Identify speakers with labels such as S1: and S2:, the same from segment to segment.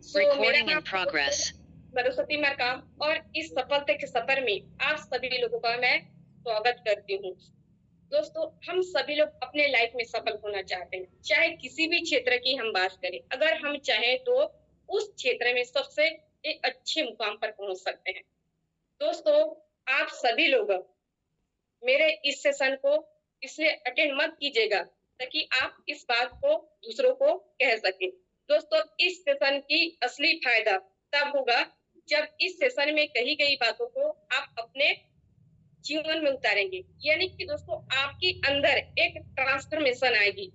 S1: तो मेरा नाम सरस्वती मरकाम और इस सफलता के सफर में आप सभी लोगों का मैं स्वागत करती हूँ। दोस्तों, हम सभी लोग अपने लाइफ में सफल होना चाहते हैं, चाहे किसी भी क्षेत्र की हम बात करें। अगर हम चाहें तो उस क्षेत्र में सबसे एक अच्छे मुकाम पर पहुंच सकते हैं। दोस्तों, आप सभी लोग मेरे इस सेशन को इसलिए अटेंड मत कीजिएगा ताकि आप इस बात को दूसरों को कह सकें। दोस्तों, इस सेशन की असली फायदा तब होगा जब इस सेशन में कही गई बातों को आप अपने जीवन में उतारेंगे, यानी कि दोस्तों आपके अंदर एक ट्रांसफॉर्मेशन आएगी।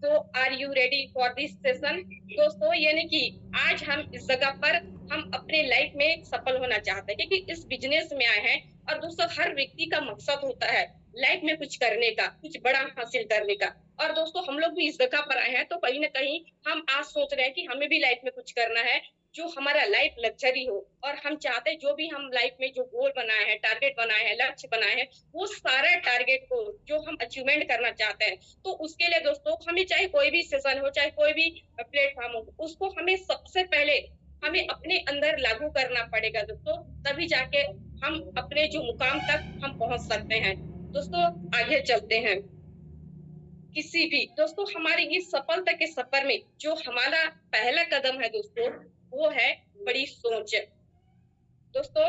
S1: तो are you ready for this session? दोस्तों, यानी कि आज हम इस जगह पर हम अपने लाइफ में सफल होना चाहते हैं, क्योंकि इस बिजनेस में आए हैं। और दोस्तों, हर व्यक्ति का मकसद होता है लाइफ में कुछ करने का, कुछ बड़ा हासिल करने का। और दोस्तों, हम लोग भी इस जगह पर आए हैं तो कहीं ना कहीं हम आज सोच रहे हैं कि हमें भी लाइफ में कुछ करना है जो हमारा लाइफ लग्जरी हो। और हम चाहते हैं जो भी हम लाइफ में जो गोल बनाए हैं, टारगेट बनाए हैं, लक्ष्य बनाए हैं, वो सारा टारगेट को जो हम अचीवमेंट करना चाहते हैं, तो उसके लिए दोस्तों हमें चाहे कोई भी सेशन हो, चाहे कोई भी प्लेटफॉर्म हो, उसको हमें सबसे पहले हमें अपने अंदर लागू करना पड़ेगा दोस्तों, तभी जाके हम अपने जो मुकाम तक हम पहुंच सकते हैं। दोस्तों, आगे चलते हैं। किसी भी दोस्तों हमारे इस सफलता के सफर में जो हमारा पहला कदम है दोस्तों, वो है बड़ी सोच। दोस्तों,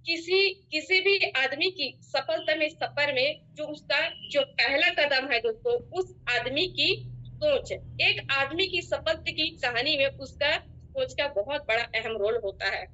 S1: किसी भी आदमी की सफलता में सफर में जो उसका जो पहला कदम है दोस्तों, उस आदमी की सोच। एक आदमी की सफलता की कहानी में उसका सोच का बहुत बड़ा अहम रोल होता है।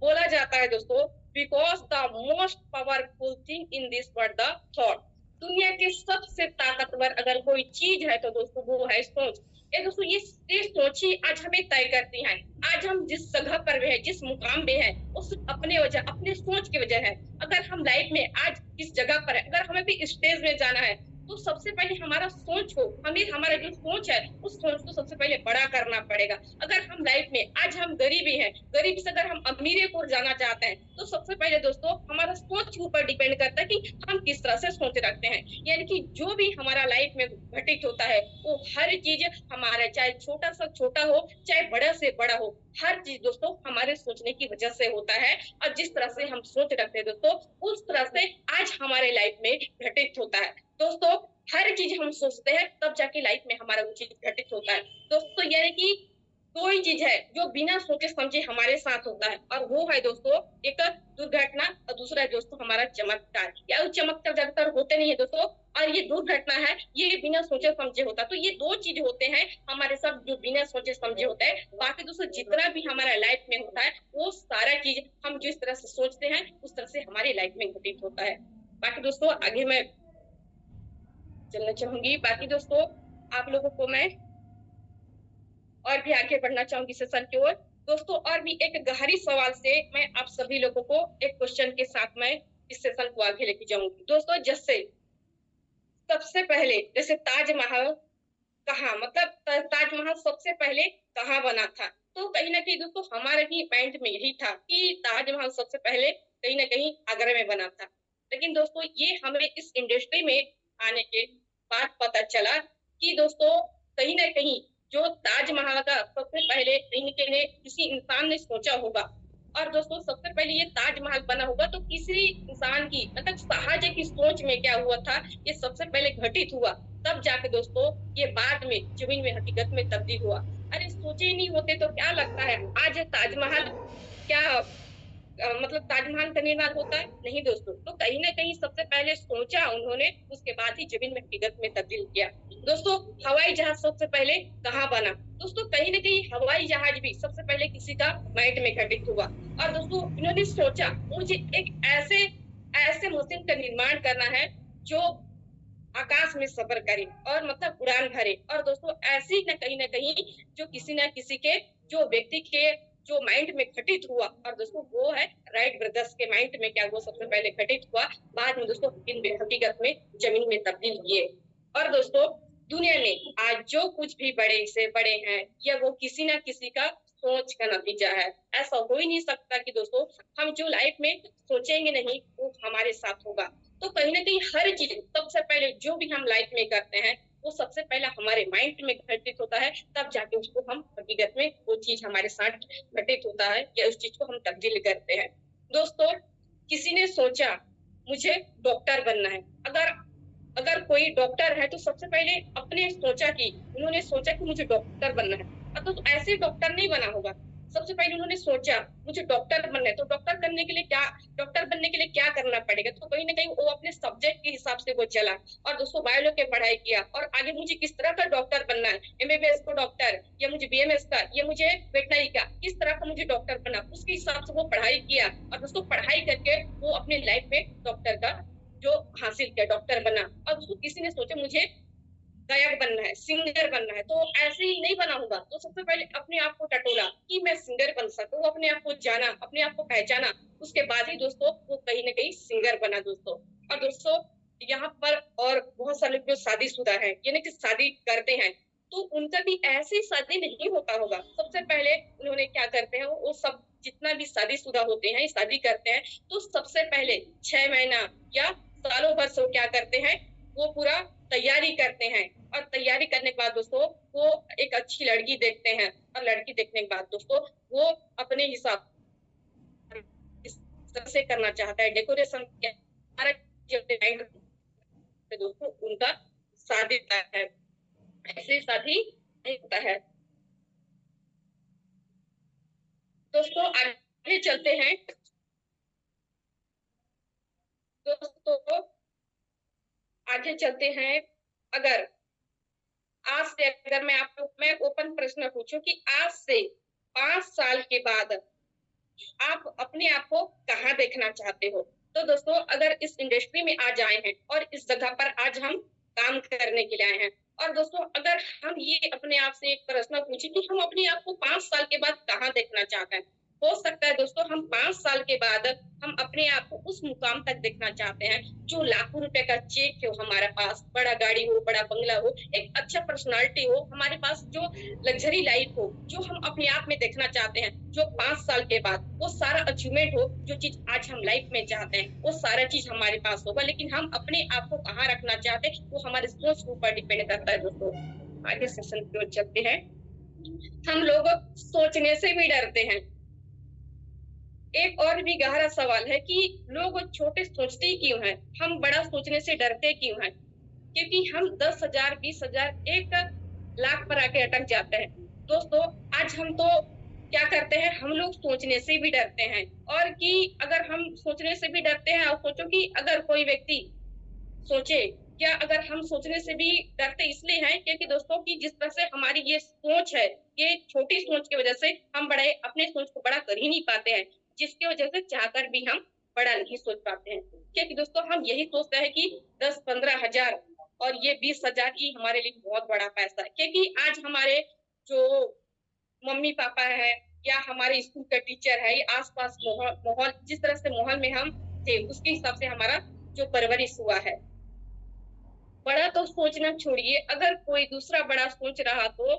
S1: बोला जाता है दोस्तों, because the most powerful thing in this world the thought. दुनिया की सबसे ताकतवर अगर कोई चीज है तो दोस्तों वो है सोच। ये दोस्तों ये सोच ही आज हमें तय करती है। आज हम जिस जगह पर भी है, जिस मुकाम पे है, उस अपने वजह अपने सोच की वजह है। अगर हम लाइफ में आज इस जगह पर है, अगर हमें भी स्टेज में जाना है, तो सबसे पहले हमारा सोच को हमें हमारा जो सोच है उस सोच को सबसे पहले बड़ा करना पड़ेगा। अगर हम लाइफ में आज हम गरीबी है, गरीबी से अगर हम अमीरी को जाना चाहते हैं, तो सबसे पहले दोस्तों हमारा सोच के ऊपर डिपेंड करता है कि हम किस तरह से सोच रखते हैं। यानी कि जो भी हमारा लाइफ में घटित होता है वो हर चीज हमारा, चाहे छोटा से छोटा हो, चाहे बड़ा से बड़ा हो, हर चीज दोस्तों हमारे सोचने की वजह से होता है। और जिस तरह से हम सोच रखते हैं दोस्तों, उस तरह से आज हमारे लाइफ में घटित होता है। दोस्तों, हर चीज हम सोचते हैं तब जाके लाइफ में हमारा वो चीज घटित होता है। दोस्तों, यानी कि कोई चीज है जो बिना सोचे समझे हमारे साथ होता है, और वो है दोस्तों एक दुर्घटना, और दूसरा है दोस्तों हमारा चमत्कार। या वो चमत्कार ज्यादातर होते नहीं है दोस्तों, और ये दुर्घटना है, ये बिना सोचे समझे होता है। तो ये दो चीज होते हैं हमारे साथ जो बिना सोचे समझे होते हैं। बाकी दोस्तों जितना भी हमारा लाइफ में होता है वो सारा चीज हम जिस तरह से सोचते हैं उस तरह से हमारी लाइफ में घटित होता है। बाकी दोस्तों आगे मैं चलना चाहूंगी। बाकी दोस्तों आप लोगों को मैं और भी आगे बढ़ना चाहूंगी सेशन की ओर। दोस्तों, और भी एक गहरी सवाल से मैं आप सभी लोगों को एक क्वेश्चन के साथ मैं इस सेशन को आगे लेके जाऊंगी। दोस्तों, जैसे सबसे पहले जैसे ताजमहल कहाँ, मतलब ताजमहल सबसे पहले कहाँ बना था? तो कहीं ना कहीं दोस्तों हमारे भी माइंड में यही था कि ताजमहल सबसे पहले कहीं ना कहीं आगरा में बना था। लेकिन दोस्तों ये हमें इस इंडस्ट्री में आने के बाद पता चला कि दोस्तों कहीं ना कहीं जो ताजमहल का सबसे पहले किसी इंसान ने सोचा होगा। और दोस्तों सबसे पहले ये ताजमहल बना होगा तो किसी इंसान की, मतलब शाहजहां की सोच में क्या हुआ था, ये सबसे पहले घटित हुआ। तब जाके दोस्तों ये बाद में जमीन में हकीकत में तब्दील हुआ। अरे सोचे ही नहीं होते तो क्या लगता है आज ताजमहल क्या मतलब ताजमहल का निर्माण होता है? नहीं दोस्तों। तो कहीं ना कहीं सबसे पहले सोचा उन्होंने, उसके बाद ही जमीन में हकीकत में तब्दील किया। दोस्तों, हवाई जहाज सबसे पहले कहाँ बना? दोस्तों कहीं ना कहीं हवाई जहाज भी सबसे पहले किसी का माइंड में घटित हुआ। और दोस्तों इन्होंने सोचा मुझे एक ऐसे ऐसे मशीन का निर्माण करना है जो आकाश में सफर करे और मतलब उड़ान भरे। और दोस्तों ऐसी ना कहीं जो किसी ना किसी के जो व्यक्ति के जो माइंड में घटित हुआ। और दोस्तों वो है राइट ब्रदर्स के माइंड में क्या हुआ, सबसे पहले घटित हुआ, बाद में दोस्तों हकीकत में जमीन में तब्दील किए। और दोस्तों दुनिया में आज जो कुछ भी बड़े से बड़े हैं, या वो किसी ना किसी का सोच का नतीजा है। ऐसा हो ही नहीं सकता कि दोस्तों हम जो लाइफ में सोचेंगे नहीं वो हमारे साथ होगा। तो कहीं ना कहीं हर चीज सबसे पहले जो भी हम लाइफ में करते हैं वो सबसे पहला हमारे माइंड में घटित होता है, तब जाके उसको हम हकीकत में वो चीज हमारे साथ घटित होता है या उस चीज को हम तब्दील करते हैं। दोस्तों, किसी ने सोचा मुझे डॉक्टर बनना है। अगर अगर कोई डॉक्टर है तो सबसे पहले उन्होंने सोचा कि मुझे डॉक्टर बनना है। तो ऐसे डॉक्टर नहीं बना होगा। सबसे पहले उन्होंने सोचा मुझे डॉक्टर बनना है, तो डॉक्टर बनने के लिए क्या करना पड़ेगा, तो कहीं ना कहीं वो अपने सब्जेक्ट के हिसाब से वो चला और दोस्तों बायोलॉजी की पढ़ाई किया और आगे मुझे किस तरह का डॉक्टर बनना है, एमबीबीएस को डॉक्टर या मुझे बीएमएस का या मुझे वेटनरी का, किस तरह का मुझे डॉक्टर बनना, उसके हिसाब से वो पढ़ाई किया और दोस्तों पढ़ाई करके वो अपने लाइफ में डॉक्टर का जो हासिल किया, डॉक्टर बना। और उसको किसी ने सोचा मुझे गायक बनना है, सिंगर बनना है, तो ऐसे ही नहीं बना होगा। तो सबसे पहले अपने आप को टटोला कि मैं सिंगर बन सकूं, अपने आप को जाना, अपने आप को पहचाना, उसके बाद ही दोस्तों वो कहीं ना कहीं सिंगर बना दोस्तों। और दोस्तों यहाँ पर और बहुत सारे लोग जो शादीशुदा है यानी कि शादी करते हैं, तो उनका भी ऐसे ही शादी नहीं होता होगा। सबसे पहले उन्होंने क्या करते हैं, वो सब जितना भी शादीशुदा होते हैं, शादी करते हैं, तो सबसे पहले 6 महीना या सालों भर से क्या करते हैं, वो पूरा तैयारी करते हैं। और तैयारी करने के बाद दोस्तों वो एक अच्छी लड़की देखते हैं और लड़की देखने के बाद दोस्तों वो अपने हिसाब से करना चाहता है, डेकोरेशन दोस्तों उनका शादी होता है, ऐसे शादी नहीं होता है। दोस्तों आगे चलते हैं। दोस्तों आगे चलते हैं। अगर आज से अगर मैं ओपन प्रश्न पूछूं कि आज से 5 साल के बाद आप अपने आप को कहाँ देखना चाहते हो, तो दोस्तों अगर इस इंडस्ट्री में आज आए हैं और इस जगह पर आज हम काम करने के लिए आए हैं, और दोस्तों अगर हम ये अपने आप से एक प्रश्न पूछे कि हम अपने आप को 5 साल के बाद कहाँ देखना चाहते हैं, हो सकता है दोस्तों हम 5 साल के बाद हम अपने आप को उस मुकाम तक देखना चाहते हैं जो लाखों रुपए का चेक हो हमारे पास, बड़ा गाड़ी हो, बड़ा बंगला हो, एक अच्छा पर्सनालिटी हो हमारे पास, जो लग्जरी लाइफ हो, जो हम अपने आप में देखना चाहते हैं, जो 5 साल के बाद वो सारा अचीवमेंट हो, जो चीज आज हम लाइफ में चाहते हैं वो सारा चीज हमारे पास होगा। लेकिन हम अपने आप को कहाँ रखना चाहते हैं वो हमारे सोच के ऊपर डिपेंड करता है। दोस्तों आगे सेशन की ओर चलते हैं। हम लोग सोचने से भी डरते हैं। एक और भी गहरा सवाल है कि लोग छोटे सोचते क्यों हैं, हम बड़ा सोचने से डरते क्यों हैं? क्योंकि हम 10,000, 20,000, 1 लाख पर आके अटक जाते हैं। दोस्तों आज हम तो क्या करते हैं, हम लोग सोचने से भी डरते हैं। और कि अगर हम सोचने से भी डरते हैं, और सोचो कि अगर कोई व्यक्ति सोचे, क्या अगर हम सोचने से भी डरते इसलिए हैं क्योंकि दोस्तों की जिस तरह से हमारी ये सोच है, ये छोटी सोच की वजह से हम बड़े अपने सोच को बड़ा कर ही नहीं पाते हैं, जिसकी वजह से चाहकर भी हम बड़ा नहीं सोच पाते हैं। क्योंकि दोस्तों हम यही सोचते हैं कि 10-15 हजार और ये 20,000 ही हमारे लिए बहुत बड़ा पैसा है। क्योंकि आज हमारे जो मम्मी पापा है या हमारे स्कूल का टीचर है, या आसपास माहौल जिस तरह से माहौल में हम थे उसके हिसाब से हमारा जो परवरिश हुआ है। बड़ा तो सोचना छोड़िए, अगर कोई दूसरा बड़ा सोच रहा तो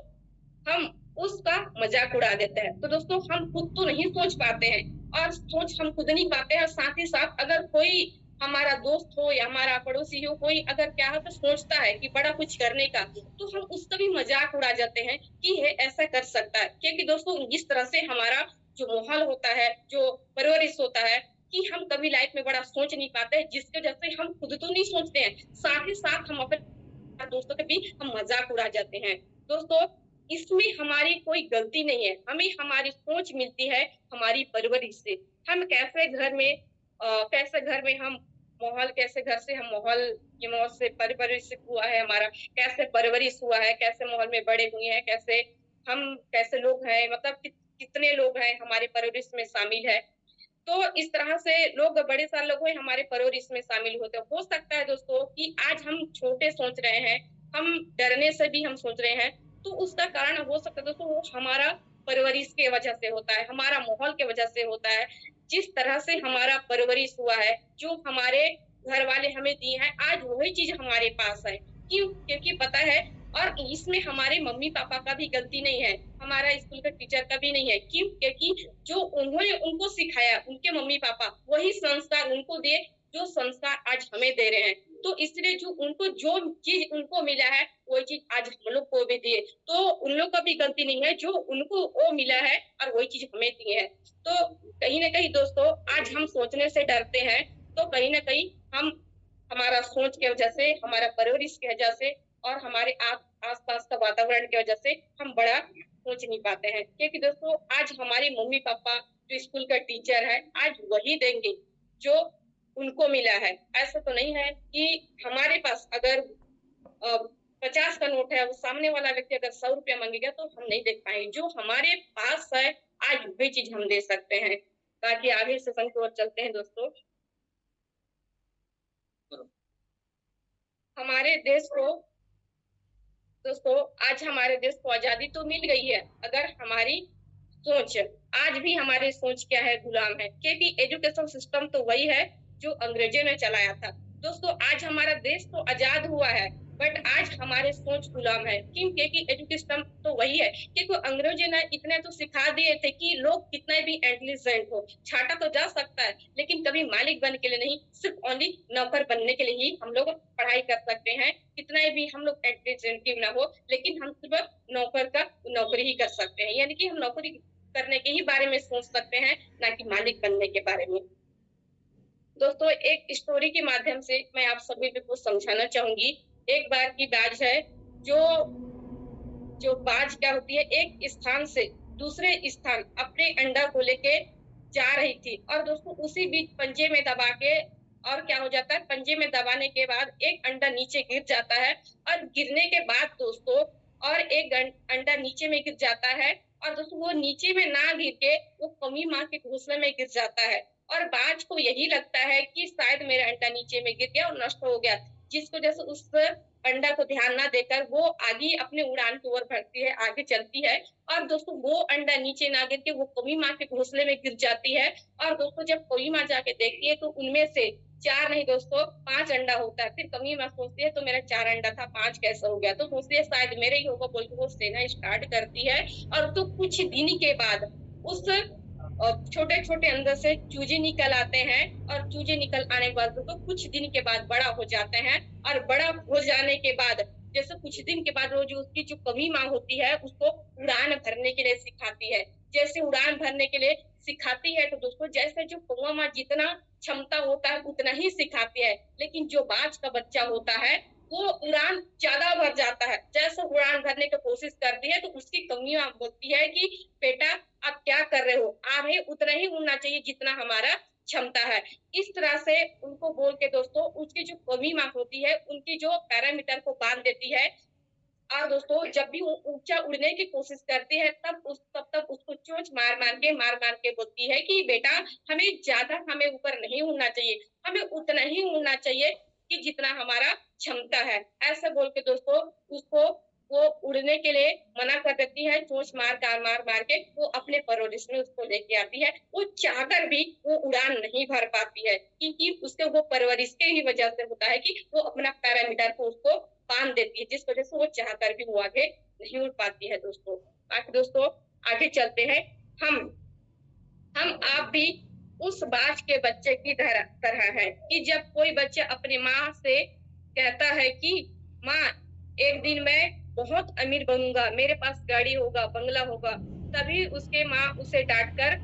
S1: हम उसका मजाक उड़ा देते हैं। तो दोस्तों हम खुद तो नहीं सोच पाते हैं, और सोच हम खुद नहीं पाते हैं, साथ ही साथ अगर कोई हमारा दोस्त हो या हमारा पड़ोसी हो, कोई अगर क्या है तो सोचता है कि बड़ा कुछ करने का, तो हम उसका भी मजाक उड़ा जाते हैं कि ये ऐसा कर सकता है। क्योंकि दोस्तों इस तरह से हमारा जो माहौल होता है, जो परवरिश होता है, कि हम कभी लाइफ में बड़ा सोच नहीं पाते, जिसके वजह से हम खुद तो नहीं सोचते हैं, साथ ही साथ हम अपने दोस्तों के भी हम मजाक उड़ा जाते हैं। दोस्तों इसमें हमारी कोई गलती नहीं है, हमें हमारी सोच मिलती है हमारी परवरिश से। हम कैसे घर में हम माहौल, कैसे घर से हम माहौल, ये माहौल से परवरिश हुआ है हमारा, कैसे परवरिश हुआ है, कैसे माहौल में बड़े हुए हैं, कैसे लोग हैं, मतलब कितने लोग हैं हमारे परवरिश में शामिल है। तो इस तरह से लोग, बड़े सारे लोग हैं हमारे परवरिश में शामिल होते हैं। हो सकता है दोस्तों कि आज हम छोटे सोच रहे हैं, हम डरने से भी हम सोच रहे हैं, तो उसका कारण हो सकता है दोस्तों वो हमारा परवरिश के वजह से होता है, हमारा माहौल के वजह से होता है। जिस तरह से हमारा परवरिश हुआ है, जो हमारे घर वाले हमें दिए हैं, आज वही चीज हमारे पास है। क्यों? क्योंकि पता है, और इसमें हमारे मम्मी पापा का भी गलती नहीं है, हमारा स्कूल का टीचर का भी नहीं है। क्यों? क्योंकि जो उन्होंने उनको सिखाया, उनके मम्मी पापा वही संस्कार उनको दिए जो संस्कार आज हमें दे रहे हैं। तो इसलिए जो चीज उनको मिला है वही चीज आज हम लोग को भी दिए, तो उन लोग का भी गलती नहीं है, जो उनको वो मिला है और वही चीज हमें दिए है। तो कहीं ना कहीं दोस्तों आज हम सोचने से डरते हैं, तो कहीं ना कहीं हम हमारा सोच की वजह से, हमारा परवरिश की वजह से और हमारे आस पास का वातावरण की वजह से हम बड़ा सोच नहीं पाते हैं। क्योंकि दोस्तों आज हमारे मम्मी पापा जो स्कूल का टीचर है आज वही देंगे जो उनको मिला है। ऐसा तो नहीं है कि हमारे पास अगर 50 का नोट है, वो सामने वाला व्यक्ति अगर 100 रुपया मांगेगा तो हम नहीं दे पाएंगे। जो हमारे पास है आज वही चीज हम दे सकते हैं। बाकी आगे सेशन की ओर चलते हैं दोस्तों। हमारे देश को दोस्तों आज हमारे देश को आजादी तो मिल गई है, अगर हमारी सोच, आज भी हमारी सोच क्या है, गुलाम है। क्योंकि एजुकेशन सिस्टम तो वही है जो अंग्रेजों ने चलाया था। दोस्तों आज हमारा देश तो आजाद हुआ है, बट आज हमारे सोच गुलाम है। क्यों? क्योंकि एजुकेशन तो वही है। क्योंकि अंग्रेजों ने इतने तो सिखा दिए थे कि लोग कितना भी इंटेलिजेंट हो, छाटा तो जा सकता है लेकिन कभी मालिक बनने के लिए नहीं, सिर्फ ओनली नौकर बनने के लिए ही हम लोग पढ़ाई कर सकते हैं। कितना भी हम लोग इंटेलिजेंट क्यों ना हो, लेकिन हम सिर्फ नौकरी ही कर सकते हैं, यानी कि हम नौकरी करने के ही बारे में सोच सकते हैं, ना कि मालिक बनने के बारे में। दोस्तों एक स्टोरी के माध्यम से मैं आप सभी को समझाना चाहूंगी। एक बार की बात है, जो जो बाज क्या होती है, एक स्थान से दूसरे स्थान अपने अंडा को लेके जा रही थी, और दोस्तों उसी बीच पंजे में दबा के, और क्या हो जाता है, पंजे में दबाने के बाद एक अंडा नीचे गिर जाता है, और गिरने के बाद दोस्तों और एक अंडा नीचे में गिर जाता है, और दोस्तों वो नीचे में ना गिर के वो कौवी माँ के घोंसले में गिर जाता है। और बाज को यही लगता है कि शायद मेरा अंडा नीचे में गिर गया और नष्ट हो गया, जिसकी वजह से उस अंडा को ध्यान ना देकर वो आगे अपने उड़ान की ओर बढ़ती है, आगे चलती है। और दोस्तों वो अंडा नीचे ना गिर के वो कौवी माँ के घोंसले में गिर जाती है। और दोस्तों जब कौवी माँ जाके देखती है तो उनमें से 4 नहीं दोस्तों 5 अंडा होता है। फिर कौवी माँ सोचती है तो मेरा 4 अंडा था, 5 कैसे हो गया, तो सोचती है शायद मेरे ही होगा बोल के वो सेना स्टार्ट करती है। और तो कुछ दिन के बाद उस छोटे छोटे अंदर से चूजे निकल आते हैं, और चूजे निकल आने के बाद तो कुछ दिन के बाद बड़ा हो जाते हैं। और बड़ा हो जाने के बाद जैसे कुछ दिन के बाद रोज उसकी जो कौवी माँ होती है उसको उड़ान भरने के लिए सिखाती है। जैसे उड़ान भरने के लिए सिखाती है तो दोस्तों जैसे जो कौवा माँ जितना क्षमता होता है उतना ही सिखाती है, लेकिन जो बाज का बच्चा होता है वो उड़ान ज्यादा भर जाता है। जैसे उड़ान भरने की कोशिश करती है तो उसकी कौवी माँ बोलती है कि बेटा आप क्या कर रहे हो, हमें उतना ही उड़ना चाहिए जितना हमारा क्षमता है। इस तरह से उनको बोल के दोस्तों उसकी जो कौवी माँ होती है उनकी जो पैरामीटर को बांध देती है। और दोस्तों जब भी वो ऊंचा उड़ने की कोशिश करती है तब उसको चोंच मार मार के बोलती है कि बेटा हमें ऊपर नहीं उड़ना चाहिए, हमें उतना ही उड़ना चाहिए कि जितना हमारा क्षमता है। ऐसे बोल के दोस्तों उसको वो उड़ने के लिए मना कर देती है, चोंच मार के वो अपने परवरिश में उसको लेके आती है। वो चाहकर भी वो उड़ान नहीं भर पाती है, क्योंकि उसके वो परवरिश के ही वजह से होता है कि वो अपना पैरामीटर को उसको बांध देती है, जिस वजह से वो चाहकर भी वो आगे नहीं उड़ पाती है। दोस्तों बाकी दोस्तों आगे चलते हैं। हम आप भी उस बाज के बच्चे की तरह है कि जब कोई बच्चा अपनी माँ से कहता है कि माँ एक दिन मैं बहुत अमीर बनूंगा, मेरे पास गाड़ी होगा, बंगला होगा, तभी उसके माँ उसे डांट कर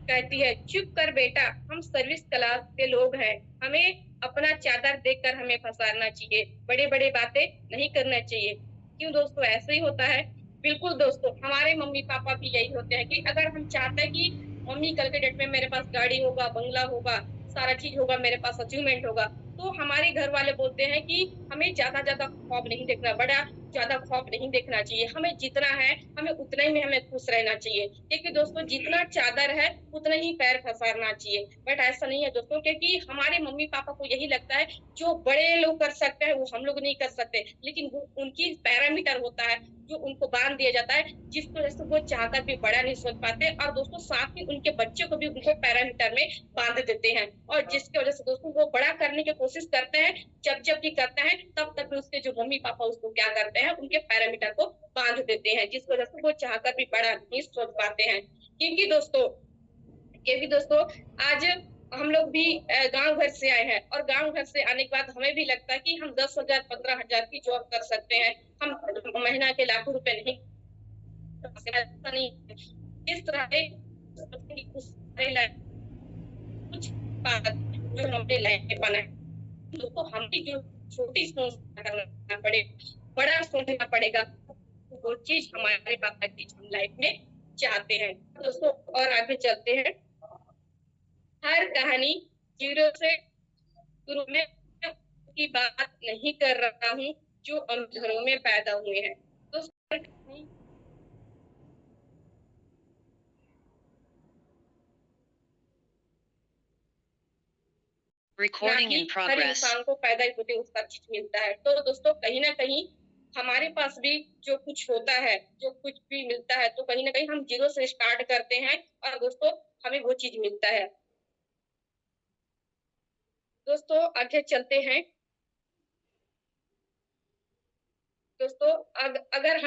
S1: कहती है चुप कर बेटा, हम सर्विस क्लास के लोग हैं, हमें अपना चादर देखकर हमें फंसाना चाहिए, बड़े बड़े बातें नहीं करना चाहिए। क्यों दोस्तों ऐसे ही होता है? बिल्कुल दोस्तों हमारे मम्मी पापा भी यही होते हैं कि अगर हम चाहते हैं कि मम्मी कल के डेट में मेरे पास गाड़ी होगा, बंगला होगा, सारा चीज होगा, मेरे पास अचीवमेंट होगा, तो हमारे घर वाले बोलते हैं कि हमें ज्यादा ज्यादा ख्वाब नहीं देखना, बड़ा ज्यादा ख्वाब नहीं देखना चाहिए, हमें जितना है हमें उतना ही में हमें खुश रहना चाहिए। क्योंकि दोस्तों जितना चादर है उतना ही पैर पसारना चाहिए। बट ऐसा नहीं है दोस्तों, क्योंकि हमारे मम्मी पापा को यही लगता है जो बड़े लोग कर सकते हैं वो हम लोग नहीं कर सकते, लेकिन वो उनकी पैरामीटर होता है जो उनको बांध दिया जाता है, जिस वजह से वो चाहकर भी बड़ा नहीं सोच पाते, और दोस्तों साथ ही उनके बच्चे को भी उनको पैरामीटर में बांध देते हैं, और जिसकी वजह से दोस्तों वो बड़ा करने की कोशिश करते हैं। जब भी करते हैं तब तक उसके जो मम्मी पापा उसको क्या करते हैं, उनके पैरामीटर को बांध देते हैं, जिस वजह से वो चाहकर भी बड़ा नहीं सोच पाते हैं। क्योंकि दोस्तों आज हम लोग भी गांव घर से आए हैं और गांव घर से आने के बाद हमें भी लगता है कि हम 10,000 15,000 की जॉब कर सकते हैं, हम महीना के लाखों रुपए नहीं कर सकते, ऐसा नहीं है। इस तरह से कुछ जो हमने लाइफ में पाना है, तो हमें जो छोटी सोच करना पड़े, बड़ा सोचना पड़ेगा, वो चीज हमारे पास हम लाइफ में चाहते हैं दोस्तों। और आगे चलते हैं। हर कहानी जीरो से शुरू में की बात नहीं कर रहा हूँ जो हम घरों में पैदा हुए हैं। तो
S2: Recording in
S1: हर
S2: progress.
S1: इंसान को पैदा होते उसका चीज मिलता है। तो दोस्तों कहीं ना कहीं हमारे पास भी जो कुछ होता है, जो कुछ भी मिलता है, तो कहीं ना कहीं हम जीरो से स्टार्ट करते हैं और दोस्तों हमें वो चीज मिलता है। दोस्तों आगे चलते हैं। दोस्तों अगर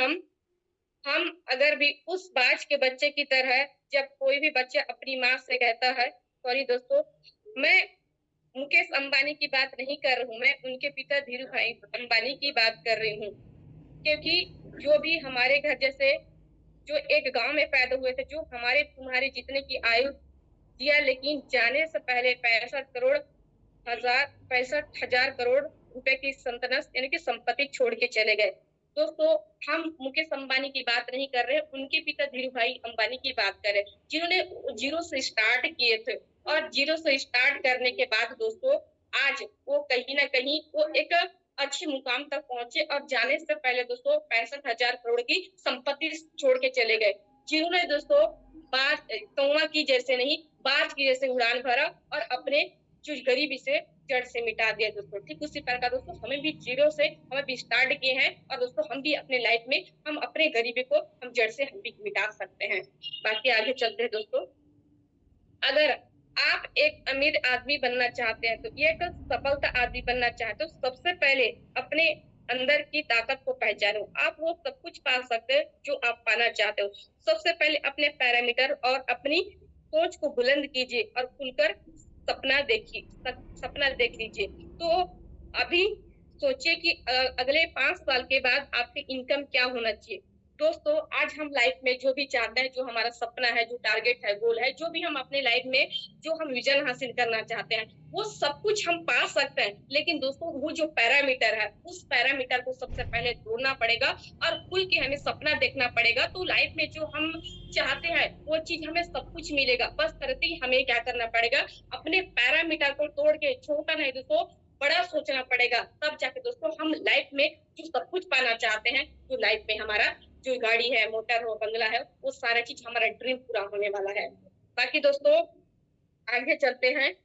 S1: अगर भी उस बाज के बच्चे की तरह, जब कोई भी बच्चा अपनी माँ से कहता है, सॉरी दोस्तों, मैं मुकेश अंबानी की बात नहीं कर रही हूँ, मैं उनके पिता धीरू भाई अंबानी की बात कर रही हूँ। क्योंकि जो भी हमारे घर जैसे जो एक गांव में पैदा हुए थे, जो हमारे तुम्हारे जितने की आयु दिया, लेकिन जाने से पहले 65,000 करोड़ रुपए की सल्तनत यानी कि संपत्ति छोड़ के चले गए। दोस्तों हम मुकेश अंबानी की बात नहीं कर रहे, उनके पिता धीरू भाई अंबानी की बात कर रहे, जिन्होंने जीरो से स्टार्ट किए थे। और जीरो से स्टार्ट करने के बाद दोस्तों आज वो कहीं ना कहीं वो एक अच्छे मुकाम तक पहुंचे और जाने से पहले दोस्तों 65,000 करोड़ की संपत्ति छोड़ के चले गए, जिन्होंने दोस्तों कौवा की जैसे नहीं, बाज की जैसे उड़ान भरा और अपने जो गरीबी से जड़ से मिटा दिया दोस्तों। ठीक उसी प्रकार दोस्तों हमें भी जीरो से हमें भी स्टार्ट किए हैं और दोस्तों हम भी अपने लाइफ में हम अपने गरीबी को हम जड़ से हम भी मिटा सकते हैं। बाकी आगे चलते हैं दोस्तों। अगर आप एक अमीर आदमी बनना चाहते हैं, तो एक सफलता आदमी बनना चाहते हो, सबसे पहले अपने अंदर की ताकत को पहचानो। आप वो सब कुछ पा सकते हो जो आप पाना चाहते हो। सबसे पहले अपने पैरामीटर और अपनी सोच को बुलंद कीजिए और खुलकर सपना देख लीजिए। तो अभी सोचिए कि अगले 5 साल के बाद आपकी इनकम क्या होना चाहिए। दोस्तों आज हम लाइफ में जो भी चाहते हैं, जो हमारा सपना है, जो टारगेट है, गोल है, जो भी हम अपने लाइफ में जो हम विजन हासिल करना चाहते हैं, वो सब कुछ हम पा सकते हैं। लेकिन दोस्तों वो जो पैरामीटर है, उस पैरामीटर को सबसे पहले तोड़ना पड़ेगा और खुल के हमें सपना देखना पड़ेगा। तो लाइफ में जो हम चाहते हैं वो चीज हमें सब कुछ मिलेगा, बस करते ही हमें क्या करना पड़ेगा, अपने पैरामीटर को तोड़ के, छोटा नहीं दोस्तों बड़ा सोचना पड़ेगा। तब जाके दोस्तों हम लाइफ में जो सब कुछ पाना चाहते हैं, जो लाइफ में हमारा जो गाड़ी है, मोटर हो, बंगला है, वो सारा चीज हमारा ड्रीम पूरा होने वाला है। बाकी दोस्तों आगे चलते हैं।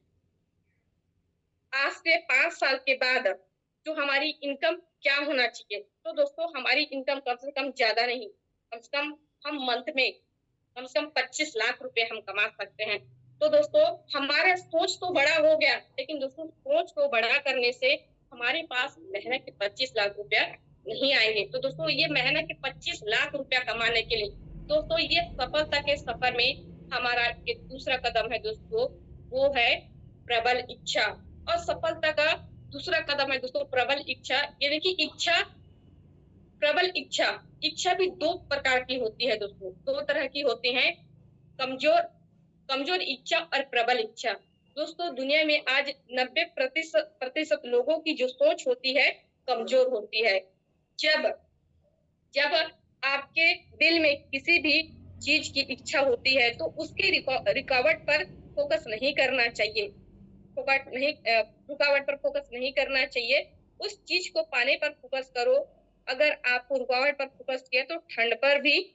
S1: आज से 5 साल के बाद जो हमारी इनकम क्या होना चाहिए। तो दोस्तों हमारी इनकम कम से कम ज्यादा नहीं, कम से कम हम मंथ में कम से कम 25 लाख रुपए हम कमा सकते हैं। तो दोस्तों हमारा सोच तो बड़ा हो गया, लेकिन दोस्तों सोच को बड़ा करने से हमारे पास महीने के 25 लाख रुपया नहीं आएंगे। तो दोस्तों ये महीने के 25 लाख रुपया कमाने के लिए दोस्तों ये सफलता के सफर में हमारा एक दूसरा कदम है दोस्तों, वो है प्रबल इच्छा। और सफलता का दूसरा कदम है दोस्तों प्रबल इच्छा। यानी कि प्रबल इच्छा भी 2 प्रकार की होती है दोस्तों, 2 तरह की होती है, कमजोर इच्छा और प्रबल इच्छा। दोस्तों दुनिया में आज 90% लोगों की जो सोच होती है कमजोर होती है। जब आपके दिल में किसी भी चीज की इच्छा होती है तो उसकी रुकावट पर फोकस नहीं करना चाहिए, रुकावट पर फोकस नहीं करना चाहिए, उस चीज को पाने पर फोकस करो। अगर आपको रुकावट पर फोकस किया तो ठंड पर भी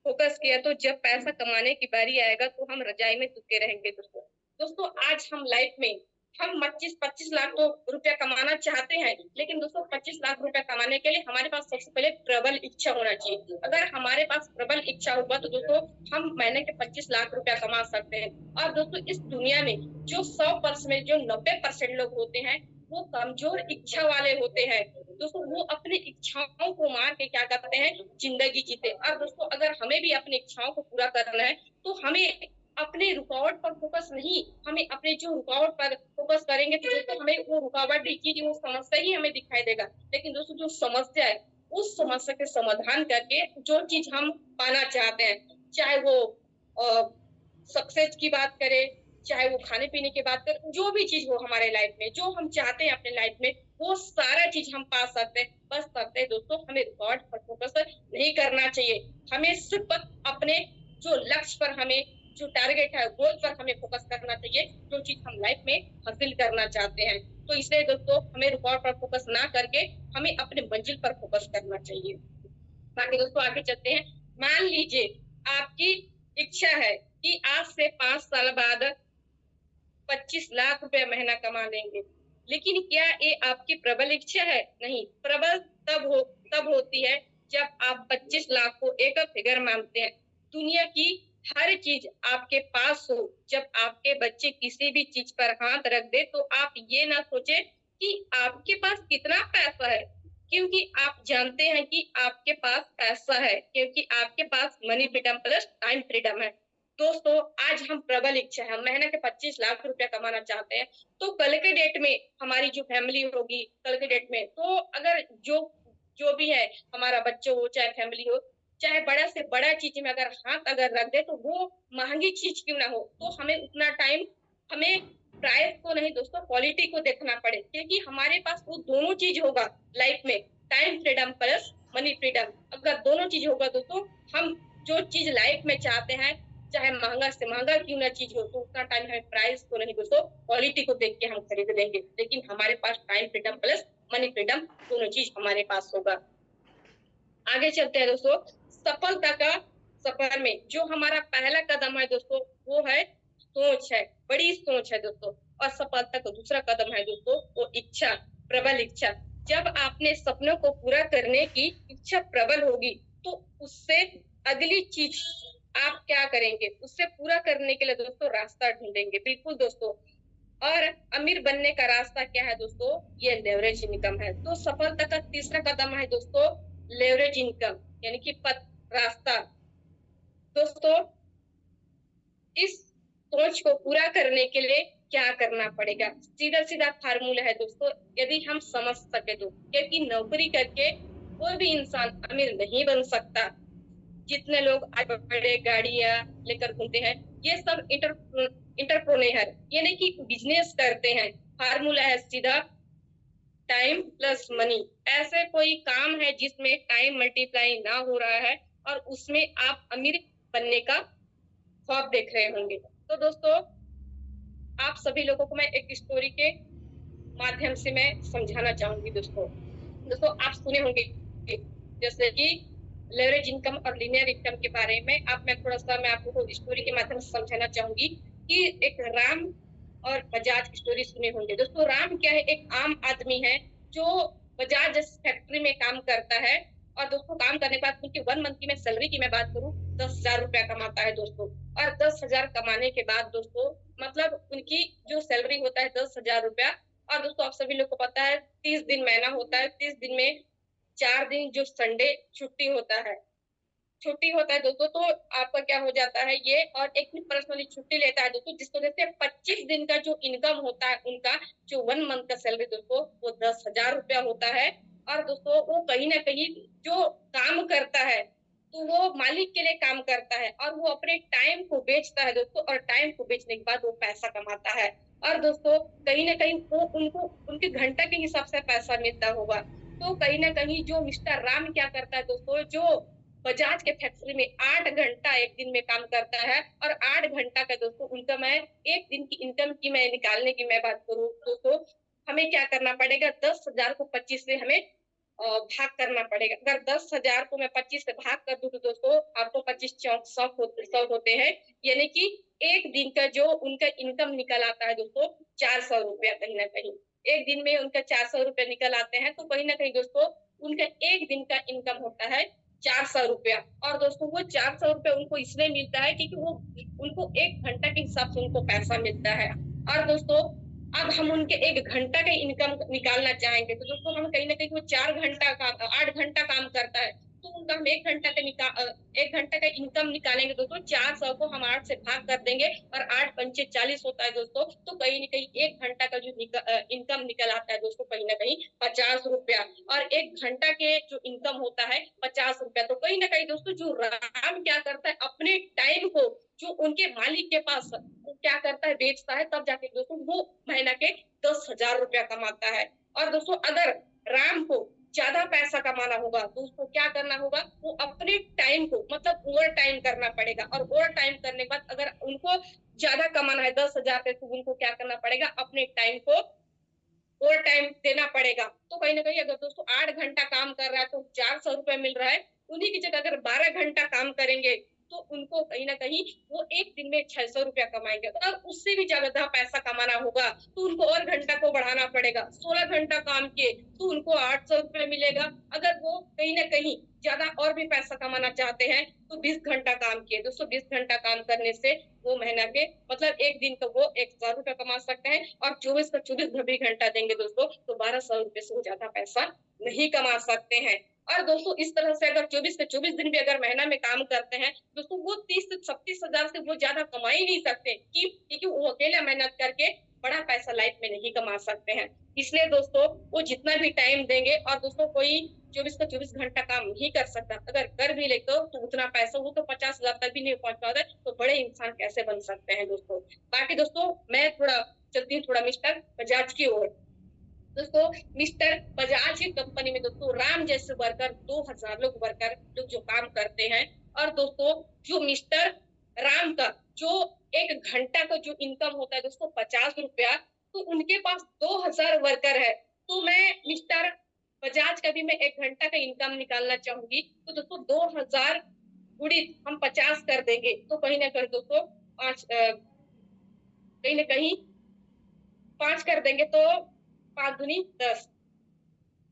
S1: फोकस किया, तो जब पैसा कमाने की बारी आएगा तो हम रजाई में दुबके रहेंगे। दोस्तों आज हम लाइफ में हम 25 लाख तो रुपया कमाना चाहते हैं, लेकिन दोस्तों 25 लाख रुपया कमाने के लिए हमारे पास सबसे पहले प्रबल इच्छा होना चाहिए। अगर हमारे पास प्रबल इच्छा होगा तो दोस्तों हम महीने के 25 लाख रुपया कमा सकते हैं। और दोस्तों इस दुनिया में जो 100% में जो 90% लोग होते हैं वो कमजोर इच्छा वाले होते हैं। दोस्तों वो अपनी इच्छाओं को मार के क्या करते हैं, जिंदगी जीते। और दोस्तों अगर हमें भी अपनी इच्छाओं को पूरा करना है तो हमें अपने रुकावट पर फोकस नहीं, हमें अपने जो रुकावट पर फोकस करेंगे तो दोस्तों हमें वो रुकावट चीज, वो समस्या ही हमें दिखाई देगा। लेकिन दोस्तों जो समस्या है, उस समस्या के समाधान करके जो चीज हम पाना चाहते हैं, चाहे वो सक्सेस की बात करें, चाहे वो खाने पीने की बात करें, जो भी चीज हो हमारे लाइफ में, जो हम चाहते हैं अपने लाइफ में, वो सारा चीज हम पा सकते हैं। बस सकते हैं दोस्तों, हमें रिकॉर्ड पर फोकस नहीं करना चाहिए। हमें सिर्फ अपने जो लक्ष्य पर, हमें जो टारगेट है, गोल पर हमें फोकस करना चाहिए, जो चीज हम लाइफ में हासिल करना चाहते हैं। तो इसलिए दोस्तों हमें रिकॉर्ड पर फोकस ना करके हमें अपने मंजिल पर फोकस करना चाहिए। बाकी दोस्तों आगे चलते हैं। मान लीजिए आपकी इच्छा है कि आज से 5 साल बाद 25 लाख रुपए महीना कमा लेंगे, लेकिन क्या ये आपकी प्रबल इच्छा है? नहीं, प्रबल तब होती है जब आप 25 लाख को एक फिगर मानते हैं। दुनिया की हर चीज आपके पास हो, जब आपके बच्चे किसी भी चीज पर हाथ रख दे तो आप ये ना सोचे कि आपके पास कितना पैसा है, क्योंकि आप जानते हैं कि आपके पास पैसा है, क्योंकि आपके पास money freedom plus time freedom है। दोस्तों आज हम प्रबल इच्छा है, हम महीने के 25 लाख रुपया कमाना चाहते हैं, तो कल के डेट में हमारी जो फैमिली होगी, कल के डेट में तो अगर जो भी है, हमारा बच्चा हो चाहे फैमिली हो, चाहे बड़ा से बड़ा चीज में अगर रख दे, तो वो महंगी चीज क्यों ना हो, तो हमें उतना टाइम, हमें प्राइस को नहीं दोस्तों, क्वालिटी को देखना पड़े, क्योंकि हमारे पास वो दोनों चीज होगा लाइफ में, time freedom plus money freedom. अगर दोनों चीज होगा दोस्तों, हम जो चीज लाइफ में चाहते हैं, चाहे महंगा से महंगा क्यों ना चीज हो, तो उतना टाइम हमें प्राइस को नहीं दोस्तों, क्वालिटी को देख के हम खरीद लेंगे। लेकिन हमारे पास time freedom plus money freedom दोनों चीज हमारे पास होगा। आगे चलते हैं दोस्तों। सफलता का सफर में जो हमारा पहला कदम है दोस्तों, वो है सोच, है बड़ी सोच है दोस्तों। और सफलता का दूसरा कदम है दोस्तों, वो इच्छा, प्रबल इच्छा। जब आपने सपनों को पूरा करने की इच्छा प्रबल होगी, तो उससे अगली चीज आप क्या करेंगे, उससे पूरा करने के लिए दोस्तों रास्ता ढूंढेंगे। बिल्कुल दोस्तों। और अमीर बनने का रास्ता क्या है दोस्तों? ये लेवरेज इनकम है। तो सफलता का तीसरा कदम है दोस्तों लेवरेज इनकम, यानी कि रास्ता। दोस्तों इस सोच को पूरा करने के लिए क्या करना पड़ेगा? सीधा सीधा फार्मूला है दोस्तों, यदि हम समझ सके तो। क्योंकि नौकरी करके कोई भी इंसान अमीर नहीं बन सकता। जितने लोग आज बड़े गाड़ियां लेकर घूमते हैं, ये सब इंटरप्रेन्योर यानी कि बिजनेस करते हैं। फार्मूला है सीधा टाइम प्लस मनी। ऐसे कोई काम है जिसमें टाइम मल्टीप्लाई ना हो रहा है और उसमें आप अमीर बनने का ख्वाब देख रहे होंगे। तो दोस्तों आप सभी लोगों को मैं एक स्टोरी के माध्यम से मैं समझाना चाहूंगी। दोस्तों आप सुने होंगे जैसे कि लेवरेज इनकम और लीनियर इनकम के बारे में। मैं थोड़ा सा मैं आपको स्टोरी के माध्यम से समझाना चाहूंगी कि एक राम और बजाज की स्टोरी सुने होंगे। दोस्तों राम क्या है, एक आम आदमी है जो बजाज फैक्ट्री में काम करता है। और दोस्तों काम करने के बाद उनकी 1 मंथ की मैं सैलरी की मैं बात करूं, 10,000 रुपया कमाता है दोस्तों। और 10,000 कमाने के बाद दोस्तों मतलब उनकी जो सैलरी होता है 10,000 रुपया। और दोस्तों आप सभी लोग को पता है 30 दिन महीना होता है, 30 दिन में 4 दिन जो संडे छुट्टी होता है दोस्तों। तो आपका क्या हो जाता है ये, और एक दिन पर्सनली छुट्टी लेता है दोस्तों, जिस वजह से 25 दिन का जो इनकम होता है उनका, जो 1 मंथ का सैलरी दोस्तों, वो 10,000 रुपया होता है। और दोस्तों वो कहीं ना कहीं जो काम करता है तो वो मालिक के लिए काम करता है और वो अपने टाइम को बेचता है दोस्तों, और टाइम को बेचने के बाद वो पैसा कमाता है। और दोस्तों कहीं ना कहीं वो उनको उनके घंटा के हिसाब से पैसा मिलता होगा। तो कहीं ना कहीं जो मिस्टर राम क्या करता है दोस्तों, जो बजाज के फैक्ट्री में 8 घंटा एक दिन में काम करता है। और 8 घंटा का दोस्तों इनकम है, एक दिन की इनकम की मैं निकालने की मैं बात करूँ दोस्तों, हमें क्या करना पड़ेगा, 10,000 को 25 से हमें भाग करना पड़ेगा। अगर 10,000 को मैं 25 से भाग कर दूं तो दोस्तों आपको 25 चौक 100 होते हैं, यानी कि एक दिन का जो उनका इनकम निकल आता है दोस्तों 400 रुपया। कहीं ना कहीं एक दिन में उनका 400 रुपया निकल आते हैं, तो कहीं ना कहीं दोस्तों उनका एक दिन का इनकम होता है 400 रुपया। और दोस्तों वो 400 रुपया उनको इसलिए मिलता है क्योंकि वो उनको 1 घंटा के हिसाब से उनको पैसा मिलता है। और दोस्तों अब हम उनके 1 घंटा का इनकम निकालना चाहेंगे तो दोस्तों हम कहीं ना कहीं वो 4 घंटा काम 8 घंटा काम करता है, तो उनका हम 1 घंटा का इनकम निकालेंगे दोस्तों, 400 को हम 8 से भाग कर देंगे और 8 पंचे 40 होता है दोस्तों। तो कहीं ना कहीं 1 घंटा का जो इनकम निकल आता है दोस्तों, कहीं ना कहीं 50 रुपया, और 1 घंटा के जो इनकम होता है 50 रुपया। तो कहीं ना कहीं दोस्तों जो राम क्या करता है, अपने टाइम को जो उनके मालिक के पास वो क्या करता है, बेचता है, तब जाके दोस्तों वो महीना के 10,000 रुपया कमाता है। और दोस्तों अगर राम को ज्यादा पैसा कमाना होगा तो उसको क्या करना होगा, वो अपने टाइम को मतलब ओवर टाइम करना पड़ेगा, और ओवर टाइम करने के बाद अगर उनको ज्यादा कमाना है 10,000 पे, तो उनको क्या करना पड़ेगा, अपने टाइम को ओवर टाइम देना पड़ेगा। तो कहीं ना कहीं अगर दोस्तों 8 घंटा काम कर रहा है तो 400 रुपए मिल रहा है, उन्हीं की जगह अगर 12 घंटा काम करेंगे तो उनको कहीं ना कहीं वो एक दिन में 600 रुपया कमाएंगे। और उससे भी ज्यादा पैसा कमाना होगा तो उनको और घंटा को बढ़ाना पड़ेगा, 16 घंटा काम किए तो उनको 800 रुपये मिलेगा। अगर वो कहीं ना कहीं ज्यादा और भी पैसा कमाना चाहते हैं तो 20 घंटा काम किए दोस्तों, 20 घंटा काम करने से वो महीना के मतलब एक दिन का वो 1,000 रुपया कमा सकते हैं। और 24 का 24 भी घंटा देंगे दोस्तों तो 1200 रुपये से ज्यादा पैसा नहीं कमा सकते हैं। और दोस्तों इस तरह से अगर 24 के 24 दिन भी अगर महीना में काम करते हैं दोस्तों, वो 30 से 36,000 से वो ज्यादा कमा ही नहीं सकते, क्योंकि वो अकेला मेहनत करके बड़ा पैसा लाइफ में नहीं कमा सकते हैं। इसलिए दोस्तों वो जितना भी टाइम देंगे, और दोस्तों कोई 24 का 24 घंटा काम नहीं कर सकता, अगर कर भी ले तो उतना पैसा वो तो 50,000 तक भी नहीं पहुंच पाता, तो बड़े इंसान कैसे बन सकते हैं दोस्तों। बाकी दोस्तों मैं थोड़ा चलती हूँ थोड़ा मिस्टर बजाज की ओर। दोस्तों मिस्टर बजाज की कंपनी में दोस्तों राम जैसे वर्कर 2,000 लोग वर्कर जो काम करते हैं। और दोस्तों जो मिस्टर राम का जो 1 घंटा का जो इनकम होता है दोस्तों 50 रुपया, तो उनके पास 2,000 वर्कर है। तो मैं मिस्टर बजाज का भी मैं 1 घंटा का इनकम निकालना चाहूंगी, तो दोस्तों 2,000 गुणित हम 50 कर देंगे तो कहीं ना कहीं दोस्तों कहीं ना कहीं 5 कर देंगे तो 5 दूनी 10,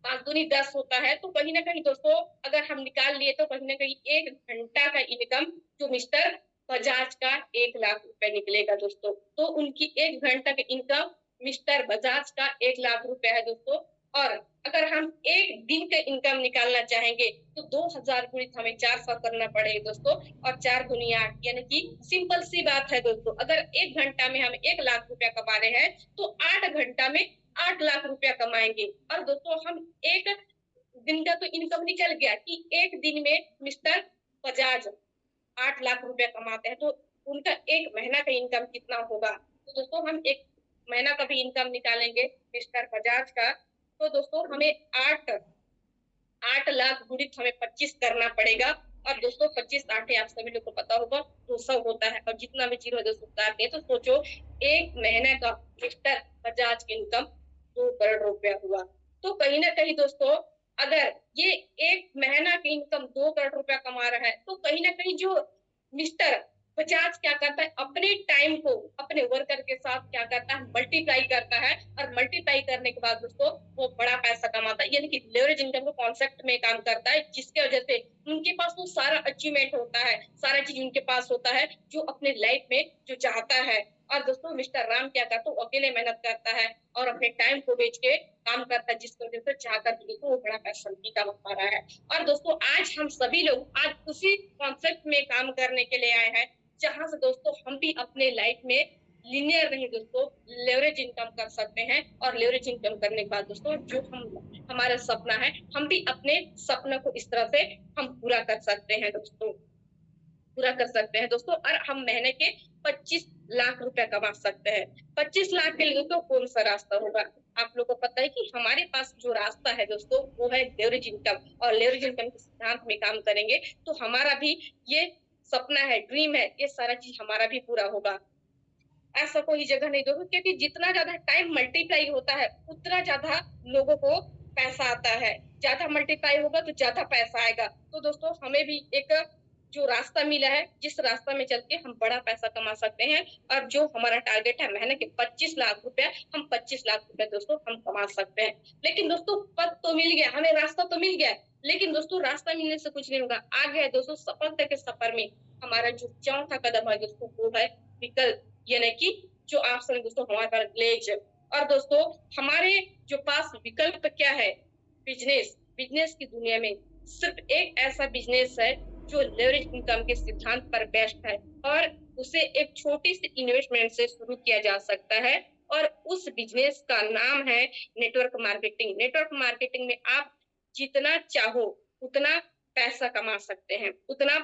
S1: 5 दूनी 10 होता है। तो कहीं ना कहीं दोस्तों अगर हम निकाल लिए तो कहीं ना कहीं 1 घंटा का इनकम जो मिस्टर बजाज का 1,00,000 रुपए निकलेगा दोस्तों। तो उनकी 1 घंटा का इनकम मिस्टर बजाज का 1,00,000 रुपए है दोस्तों। और अगर हम एक दिन का इनकम निकालना चाहेंगे तो 2,000 गुणित हमें 400 करना पड़ेगा दोस्तों, और 4 दूनी 8, यानी कि सिंपल सी बात है दोस्तों, अगर 1 घंटा में हम 1,00,000 रुपया कमा रहे हैं तो 8 घंटा में 8,00,000 रुपया कमाएंगे। और दोस्तों हम एक दिन का तो इनकम निकल गया कि एक दिन में मिस्टर बजाज 8,00,000 रुपया कमाते हैं, तो उनका एक महीना का इनकम कितना होगा। तो दोस्तों हम एक महीना का भी इनकम निकालेंगे मिस्टर बजाज का, तो दोस्तों हमें 8,00,000 गुणित हमें 25 करना पड़ेगा। और दोस्तों 25 8 आप सभी लोग को पता होगा 200 होता है, और जितना भी जीरो दोस्तों काटते हैं तो सोचो एक महीने का मिस्टर बजाज की इनकम 2 करोड़ रुपया हुआ। तो कहीं ना कहीं दोस्तों अगर ये एक महीना की इनकम 2 करोड़ रुपया कमा रहा है, तो कहीं ना कहीं जो मिस्टर बजाज क्या करता है, अपने टाइम को अपने वर्कर के साथ क्या करता है, मल्टीप्लाई करता है, और मल्टीप्लाई करने के बाद दोस्तों वो बड़ा पैसा कमाता है, यानी कि लेवरेज इनकम के कॉन्सेप्ट में काम करता है, जिसके वजह से उनके पास वो सारा अचीवमेंट होता है, सारा चीज उनके पास होता है जो अपने लाइफ में जो चाहता है। और दोस्तों मिस्टर राम क्या करता है, अकेले मेहनत करता है और अपने टाइम को बेच के काम करता है, जिसकी वजह से चाहकर दोस्तों वो बड़ा पैसा नहीं कमा पा रहा है। और दोस्तों आज हम सभी लोग आज उसी कॉन्सेप्ट में काम करने के लिए आए हैं, जहां से दोस्तों हम भी अपने लाइफ में लिनियर नहीं दोस्तों लेवरेज इनकम कर सकते हैं। और लेवरेज इनकम करने के बाद दोस्तों जो हमारा सपना है, हम भी अपने सपना को इस तरह से हम पूरा कर सकते हैं दोस्तों, पूरा कर सकते हैं दोस्तों। और हम महीने के 25 लाख रुपया कमा सकते हैं। 25 लाख के लिए दोस्तों कौन सा रास्ता होगा, आप लोग को पता है कि हमारे पास जो रास्ता है दोस्तों वो है लेवरेज इनकम। और लेवरेज इनकम के सिद्धांत में काम करेंगे तो हमारा भी ये सपना है, ड्रीम है, ये सारा चीज हमारा भी पूरा होगा। ऐसा कोई जगह नहीं दोस्तों, क्योंकि जितना ज्यादा टाइम मल्टीप्लाई होता है उतना ज्यादा लोगों को पैसा आता है, ज्यादा मल्टीप्लाई होगा तो ज्यादा पैसा आएगा। तो दोस्तों हमें भी एक जो रास्ता मिला है, जिस रास्ता में चल के हम बड़ा पैसा कमा सकते हैं। और जो हमारा टारगेट है महीने के 25 लाख रुपया, हम 25 लाख रुपया दोस्तों हम कमा सकते हैं। लेकिन दोस्तों पथ तो मिल गया, हमें रास्ता तो मिल गया, लेकिन दोस्तों रास्ता मिलने से कुछ नहीं होगा। आगे है दोस्तों सफलता के सफर में हमारा जो चौथा कदम है दोस्तों वो है विकल्प, यानी कि जो ऑप्शन दोस्तों हमारे पास लेज। और दोस्तों हमारे जो पास विकल्प क्या है, बिजनेस। बिजनेस की दुनिया में सिर्फ एक ऐसा बिजनेस है जो लेवरेज इनकम के सिद्धांत पर बेस्ड है और उसे एक छोटी सी इन्वेस्टमेंट से शुरू किया जा सकता है और उस बिजनेस का नाम है नेटवर्क मार्केटिंग। नेटवर्क मार्केटिंग में आप जितना चाहो उतना पैसा कमा सकते हैं, उतना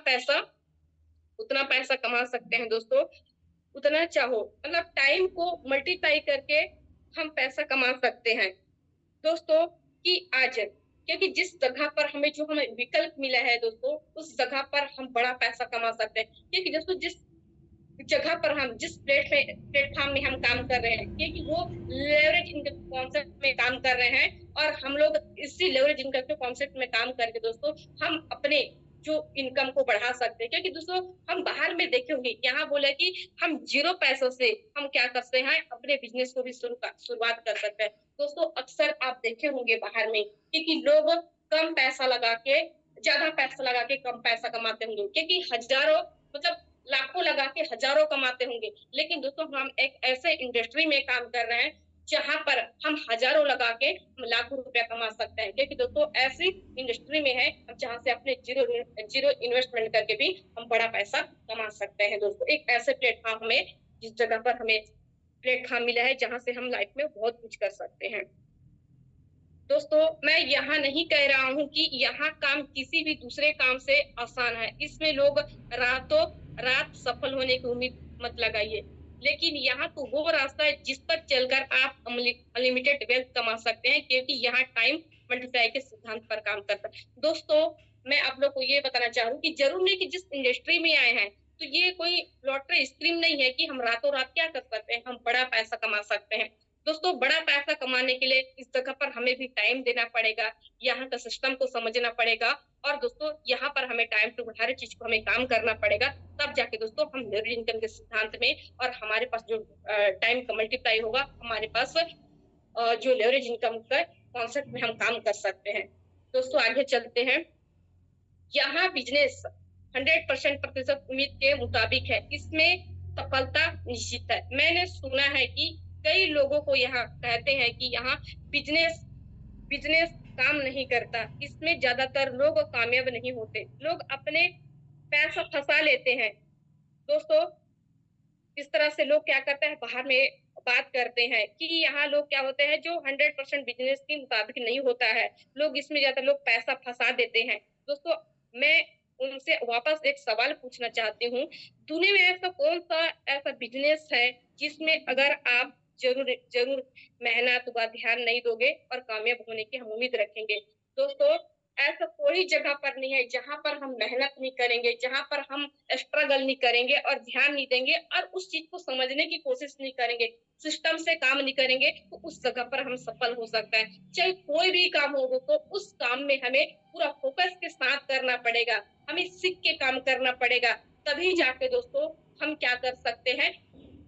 S1: पैसा कमा सकते हैं दोस्तों, उतना चाहो, मतलब टाइम को मल्टीप्लाई करके हम पैसा कमा सकते हैं दोस्तों। कि आज क्योंकि जिस जगह पर हमें विकल्प मिला है दोस्तों, उस जगह पर हम बड़ा पैसा कमा सकते हैं। क्योंकि दोस्तों जिस जगह पर हम जिस प्लेटफॉर्म में हम काम कर रहे हैं, क्योंकि वो लेवरेज इनकम कॉन्सेप्ट में काम कर रहे हैं और हम लोग इसी लेवरेज इनकम के कॉन्सेप्ट में काम करके दोस्तों हम अपने जो इनकम को बढ़ा सकते हैं। क्योंकि दोस्तों हम बाहर में देखे होंगे, यहाँ बोले कि हम 0 पैसों से हम क्या कर सकते हैं, अपने बिजनेस को भी शुरुआत कर सकते हैं। दोस्तों अक्सर आप देखे होंगे बाहर में कि लोग कम पैसा लगा के ज्यादा पैसा लगा के कम पैसा कमाते होंगे, क्योंकि हजारों मतलब लाखों लगा के हजारों कमाते होंगे। लेकिन दोस्तों हम एक ऐसे इंडस्ट्री में काम कर रहे हैं जहां पर हम हजारों लगा के लाखों रुपया कमा सकते हैं। क्योंकि दोस्तों ऐसी इंडस्ट्री में है जहां से अपने जीरो इन्वेस्टमेंट करके भी हम बड़ा पैसा कमा सकते हैं। दोस्तों एक ऐसे प्लेटफॉर्म में जिस जगह पर हमें प्लेटफॉर्म मिला है जहां से हम लाइफ में बहुत कुछ कर सकते हैं। दोस्तों मैं यहाँ नहीं कह रहा हूँ कि यहाँ काम किसी भी दूसरे काम से आसान है, इसमें लोग रातों रात सफल होने की उम्मीद मत लगाइए। लेकिन यहाँ तो वो रास्ता है जिस पर चलकर आप अनलिमिटेड वेल्थ कमा सकते हैं, क्योंकि यहाँ टाइम मल्टीप्लाई के सिद्धांत पर काम करता है। दोस्तों मैं आप लोग को ये बताना चाह रहा हूँ कि जरूर नहीं कि जिस इंडस्ट्री में आए हैं तो ये कोई लॉटरी स्कीम नहीं है कि हम रातों रात क्या कर सकते हैं, हम बड़ा पैसा कमा सकते हैं। दोस्तों बड़ा पैसा कमाने के लिए इस जगह पर हमें भी टाइम देना पड़ेगा, यहाँ का सिस्टम को समझना पड़ेगा और दोस्तों यहाँ पर हमें टाइम टू हर चीज को हमें काम करना पड़ेगा। तब जाके दोस्तों हम लेवरेज इनकम के सिद्धांत में और हमारे पास जो टाइम का मल्टीप्लाई होगा, हमारे पास जो लेवरेज इनकम का कॉन्सेप्ट में हम काम कर सकते हैं। दोस्तों आगे चलते हैं। यहाँ बिजनेस 100% प्रतिशत उम्मीद के मुताबिक है, इसमें सफलता निश्चित है। मैंने सुना है कि कई लोगों को यहाँ कहते हैं कि यहाँ बिजनेस बिजनेस काम नहीं करता, इसमें ज्यादातर लोग कामयाब नहीं होते, लोग अपने पैसा फंसा लेते हैं। दोस्तों इस तरह से लोग क्या करते हैं, बाहर में बात करते हैं कि यहाँ लोग क्या होते हैं जो 100% बिजनेस के मुताबिक नहीं होता है, लोग इसमें ज्यादा लोग पैसा फंसा देते हैं। दोस्तों मैं उनसे वापस एक सवाल पूछना चाहती हूँ, दुनिया में ऐसा कौन सा ऐसा बिजनेस है जिसमें अगर आप जरूर मेहनत व ध्यान नहीं दोगे और कामयाब होने की हम उम्मीद रखेंगे। दोस्तों ऐसा कोई जगह पर नहीं है जहां पर हम मेहनत नहीं करेंगे, जहां पर हम स्ट्रगल नहीं करेंगे और ध्यान नहीं देंगे और उस चीज को समझने की कोशिश नहीं करेंगे, सिस्टम से काम नहीं करेंगे, तो उस जगह पर हम सफल हो सकता है। चाहे कोई भी काम हो तो उस काम में हमें पूरा फोकस के साथ करना पड़ेगा, हमें सीख के काम करना पड़ेगा, तभी जाके दोस्तों हम क्या कर सकते हैं,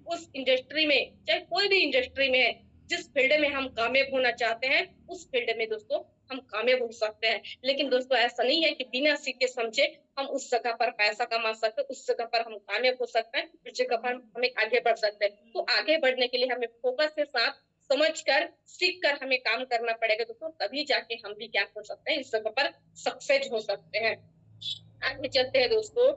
S1: उस इंडस्ट्री में चाहे कोई भी इंडस्ट्री में है, जिस फील्ड में हम कामयाब होना चाहते हैं उस फील्ड में दोस्तों हम कामयाब हो सकते हैं। लेकिन दोस्तों ऐसा नहीं है कि बिना सीखे समझे हम उस जगह पर पैसा कमा सकते हैं, उस जगह पर हम कामयाब हो सकते हैं, उस जगह पर हमें आगे बढ़ सकते हैं। तो आगे बढ़ने के लिए हमें फोकस के साथ समझकर सीख कर हमें काम करना पड़ेगा दोस्तों, तभी जाके हम भी क्या कर सकते हैं, इस जगह पर सक्सेस हो सकते हैं। आगे चलते हैं दोस्तों।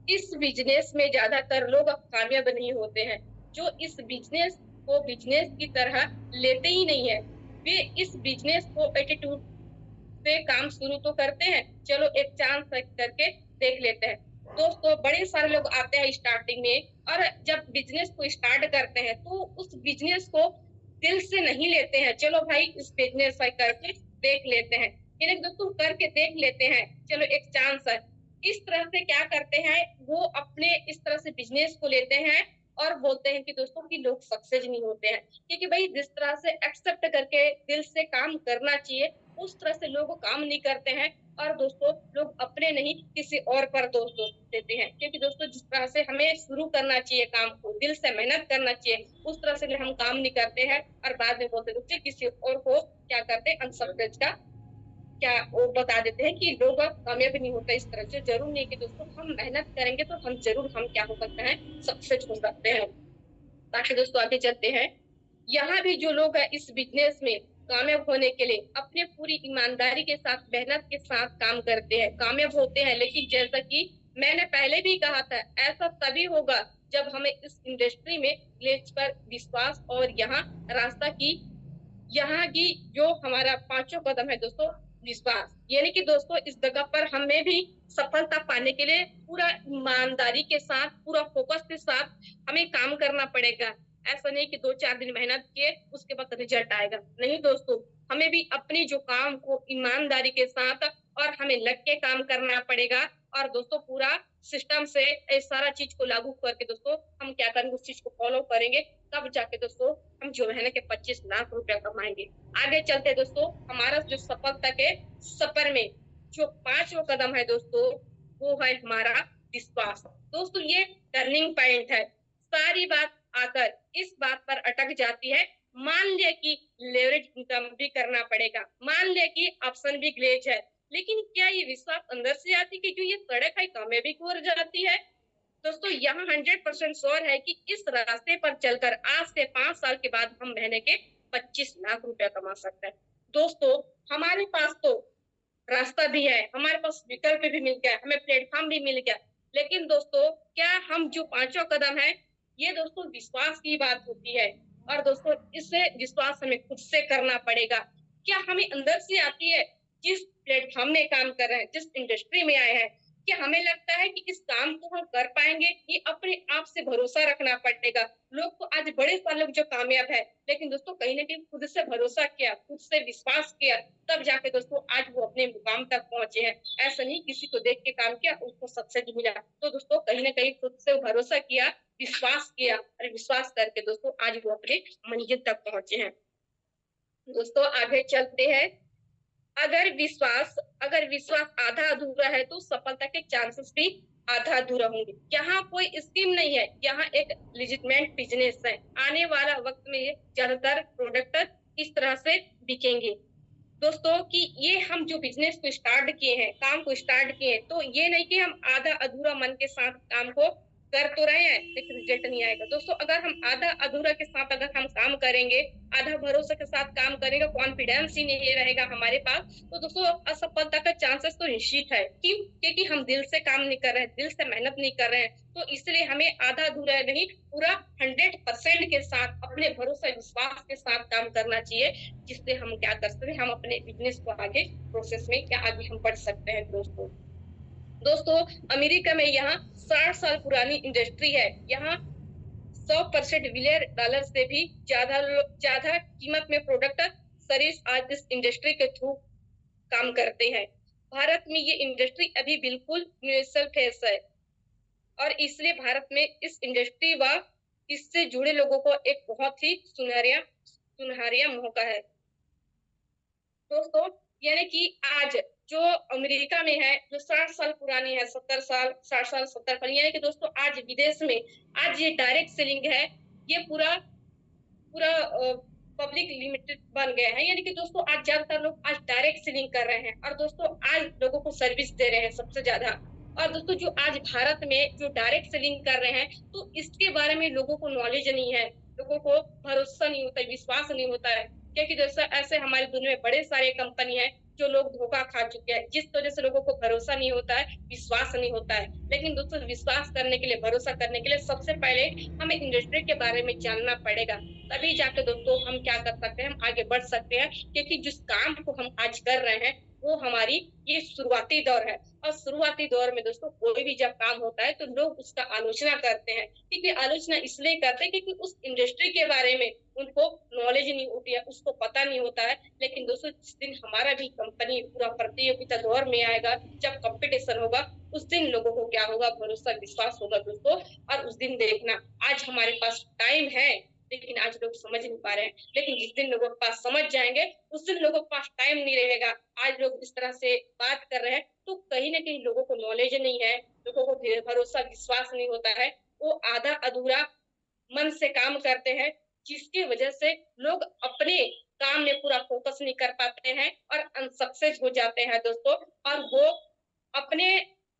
S1: इस बिजनेस में ज्यादातर लोग कामयाब नहीं होते हैं, जो इस बिजनेस को बिजनेस की तरह लेते ही नहीं है, वे इस बिजनेस को एटीट्यूड से काम शुरू तो करते हैं, चलो एक चांस करके देख लेते हैं। दोस्तों बड़े सारे लोग आते हैं स्टार्टिंग में और जब बिजनेस को स्टार्ट करते हैं तो उस बिजनेस को दिल से नहीं लेते हैं, चलो भाई इस बिजनेस करके देख लेते हैं, इन्हें दोस्तों करके देख लेते हैं, चलो एक चांस है। इस तरह से क्या करते हैं, वो अपने इस तरह से बिजनेस को लेते हैं और बोलते हैं कि दोस्तों कि लोग सक्सेस नहीं होते हैं, क्योंकि भाई जिस तरह से एक्सेप्ट करके दिल से काम करना चाहिए उस तरह से लोग काम नहीं करते हैं और दोस्तों लोग अपने नहीं किसी और पर दोष देते हैं। क्योंकि दोस्तों जिस तरह से हमें शुरू करना चाहिए काम को, दिल से मेहनत करना चाहिए, उस तरह से हम काम नहीं करते हैं और बाद में बोलते दोस्तों किसी और को क्या करते हैं, अनसक्सेस का क्या वो बता देते हैं कि लोग कामयाब नहीं होता। इस तरह से जरूर नहीं कि दोस्तों हम मेहनत करेंगे तो हम जरूर हम क्या हो सकते हैं, सक्सेस हो सकते हैं। ताकि दोस्तों आगे चलते हैं। यहाँ भी जो लोग हैं इस बिजनेस में कामयाब होने के लिए अपने पूरी ईमानदारी के साथ, मेहनत के साथ काम करते हैं, कामयाब होते हैं। लेकिन जैसा कि मैंने पहले भी कहा था, ऐसा तभी होगा जब हमें इस इंडस्ट्री में ग्लिच पर विश्वास और यहाँ की जो हमारा पांचों कदम है दोस्तों, विश्वास। यानी कि दोस्तों इस जगह पर हमें भी सफलता पाने के लिए पूरा ईमानदारी के साथ, पूरा फोकस के साथ हमें काम करना पड़ेगा। ऐसा नहीं कि 2-4 दिन मेहनत किए उसके बाद रिजल्ट आएगा, नहीं दोस्तों। हमें भी अपनी जो काम को ईमानदारी के साथ और हमें लग के काम करना पड़ेगा। और दोस्तों पूरा सिस्टम से इस सारा चीज को लागू करके दोस्तों हम क्या करेंगे, उस चीज को फॉलो करेंगे, तब जाके दोस्तों हम जो है ना कि 25 लाख रुपया कमाएंगे। आगे चलते दोस्तों, हमारा जो सफलता के सफर में जो 5वां कदम है दोस्तों, वो है हमारा विश्वास। दोस्तों ये टर्निंग पॉइंट है। सारी बात आकर इस बात पर अटक जाती है, मान लिया कि लेवरेज इनकम भी करना पड़ेगा, मान लिया कि ऑप्शन भी ग्लेज है, लेकिन क्या ये विश्वास अंदर से आती कि जो ये सड़क है कामयाबी की ओर जाती है? दोस्तों यहाँ 100% श्योर है कि इस रास्ते पर चलकर आज से 5 साल के बाद हम महीने के 25 लाख रुपया कमा सकते हैं। दोस्तों हमारे पास तो रास्ता भी है, हमारे पास विकल्प भी मिल गया, हमें प्लेटफॉर्म भी मिल गया, लेकिन दोस्तों क्या हम जो 5वां कदम है, ये दोस्तों विश्वास की बात होती है। और दोस्तों इससे विश्वास हमें खुद से करना पड़ेगा। क्या हमें अंदर से आती है? जिस प्लेटफॉर्म में काम कर रहे हैं, जिस इंडस्ट्री में आए हैं, क्या हमें लगता है कि इस काम को हम कर पाएंगे? ये अपने आप से भरोसा रखना पड़ेगा। लोग तो आज बड़े सारे लोग जो कामयाब है, लेकिन दोस्तों कहीं ना कहीं खुद से भरोसा किया, खुद से विश्वास किया, तब जाके दोस्तों आज वो अपने मुकाम तक पहुंचे हैं। ऐसा नहीं किसी को देख के काम किया उसको सक्सेस मिला। तो दोस्तों कहीं ना कहीं खुद से भरोसा किया, विश्वास किया, और विश्वास करके दोस्तों आज वो अपने मंजिल तक पहुंचे हैं। दोस्तों आगे चलते हैं। अगर विश्वास आधा अधूरा है तो सफलता के चांसेस भी आधा अधूरा होंगे। यहाँ कोई स्कीम नहीं है, यहाँ एक लेजिटमेट बिजनेस है। आने वाला वक्त में ये ज्यादातर प्रोडक्ट इस तरह से बिकेंगे दोस्तों कि ये हम जो बिजनेस को स्टार्ट किए हैं, काम को स्टार्ट किए हैं, तो ये नहीं कि हम आधा अधूरा मन के साथ काम को कर तो रहे हैं लेकिन रिजल्ट नहीं आएगा। दोस्तों अगर हम आधा अधूरा के साथ अगर हम काम करेंगे, आधा भरोसे के साथ काम करेंगे, कॉन्फिडेंस ही नहीं रहेगा हमारे पास, तो दोस्तों असफलता का चांसेस तो निश्चित है। क्यों? क्योंकि हम दिल से काम नहीं कर रहे हैं, दिल से मेहनत नहीं कर रहे हैं। तो इसलिए हमें आधा अधूरा नहीं, पूरा 100% के साथ अपने भरोसे विश्वास के साथ काम करना चाहिए, जिससे हम क्या कर सकते हैं, हम अपने बिजनेस को आगे प्रोसेस में क्या आगे हम बढ़ सकते हैं। दोस्तों अमेरिका में यहाँ 60 साल पुरानी इंडस्ट्री है। यहाँ 100% बिलियन डॉलर से भी ज्यादा कीमत में प्रोडक्ट सर्विस आज इस इंडस्ट्री के थ्रू काम करते हैं। भारत में ये इंडस्ट्री अभी बिल्कुल यूनिवर्सल फेस है, और इसलिए भारत में इस इंडस्ट्री व इससे जुड़े लोगों को एक बहुत ही सुनहरिया मौका है। दोस्तों यानी कि आज जो अमेरिका में है, जो 60 साल पुरानी है, 70 साल 60 साल 70 साल, यानी कि दोस्तों आज विदेश में आज ये डायरेक्ट सेलिंग है, ये पूरा पब्लिक लिमिटेड बन गया है। यानी कि दोस्तों आज ज्यादातर लोग आज डायरेक्ट सेलिंग कर रहे हैं, और दोस्तों आज लोगों को सर्विस दे रहे हैं सबसे ज्यादा। और दोस्तों जो आज भारत में जो डायरेक्ट सेलिंग कर रहे हैं, तो इसके बारे में लोगों को नॉलेज नहीं है, लोगों को भरोसा नहीं होता है, विश्वास नहीं होता है। क्योंकि दोस्तों ऐसे हमारी दुनिया में बड़े सारे कंपनी है जो लोग धोखा खा चुके हैं, जिस वजह से लोगों को भरोसा नहीं होता है, विश्वास नहीं होता है। लेकिन दोस्तों विश्वास करने के लिए, भरोसा करने के लिए सबसे पहले हमें इंडस्ट्री के बारे में जानना पड़ेगा, तभी जाके दोस्तों हम क्या कर सकते हैं, हम आगे बढ़ सकते हैं। क्योंकि जिस काम को हम आज कर रहे हैं वो हमारी ये शुरुआती दौर है, और शुरुआती दौर में दोस्तों कोई भी जब काम होता है तो लोग उसका आलोचना करते हैं। क्योंकि आलोचना इसलिए करते हैं क्योंकि उस इंडस्ट्री के बारे में उनको नॉलेज नहीं होती है, उसको पता नहीं होता है। लेकिन दोस्तों जिस दिन हमारा भी कंपनी पूरा प्रतियोगिता दौर में आएगा, जब कंपटीशन होगा, उस दिन लोगों को क्या होगा, भरोसा विश्वास होगा दोस्तों। और उस दिन देखना, आज हमारे पास टाइम है लेकिन आज लोग समझ नहीं पा रहे हैं, लेकिन जिस दिन लोगों के पास समझ जाएंगे उस दिन लोगों के पास टाइम नहीं रहेगा। आज लोग इस तरह से बात कर रहे हैं तो कहीं ना कहीं लोगों को नॉलेज नहीं है, लोगों को भरोसा विश्वास नहीं होता है, वो आधा अधूरा मन से काम करते हैं, जिसकी वजह से लोग अपने काम में पूरा फोकस नहीं कर पाते हैं और अनसक्सेस हो जाते हैं दोस्तों। और वो अपने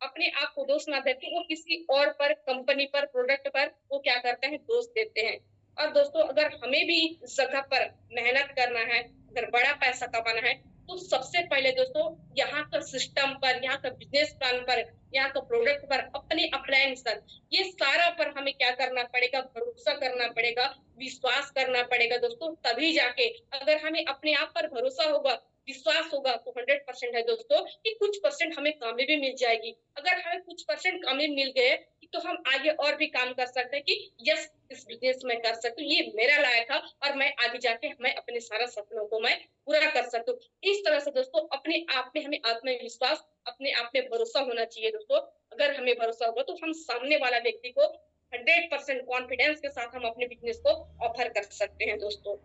S1: अपने आप को दोष ना देते, वो किसी और पर, कंपनी पर, प्रोडक्ट पर वो क्या करते हैं, दोष देते हैं। और दोस्तों अगर हमें भी इस जगह पर मेहनत करना है, अगर बड़ा पैसा कमाना है तो सबसे पहले दोस्तों यहाँ का सिस्टम पर, यहाँ का बिजनेस प्लान पर, यहाँ का प्रोडक्ट पर, अपने अप्लायंस पर, ये सारा पर हमें क्या करना पड़ेगा, भरोसा करना पड़ेगा, विश्वास करना पड़ेगा दोस्तों। तभी जाके अगर हमें अपने आप पर भरोसा होगा, विश्वास होगा तो 100% है दोस्तों कि कुछ परसेंट हमें कामयाबी मिल जाएगी। अगर हमें कुछ परसेंट कामयाबी मिल गए तो हम आगे और भी काम कर सकते हैं कि यस इस बिजनेस में कर सकती हूँ, ये मेरा लायक है और मैं आगे जाके मैं अपने सारा सपनों को मैं पूरा कर सकती हूँ। इस तरह से दोस्तों अपने आप में हमें आत्मविश्वास, अपने आप में भरोसा होना चाहिए दोस्तों। अगर हमें भरोसा होगा तो हम सामने वाला व्यक्ति को 100% कॉन्फिडेंस के साथ हम अपने बिजनेस को ऑफर कर सकते हैं दोस्तों।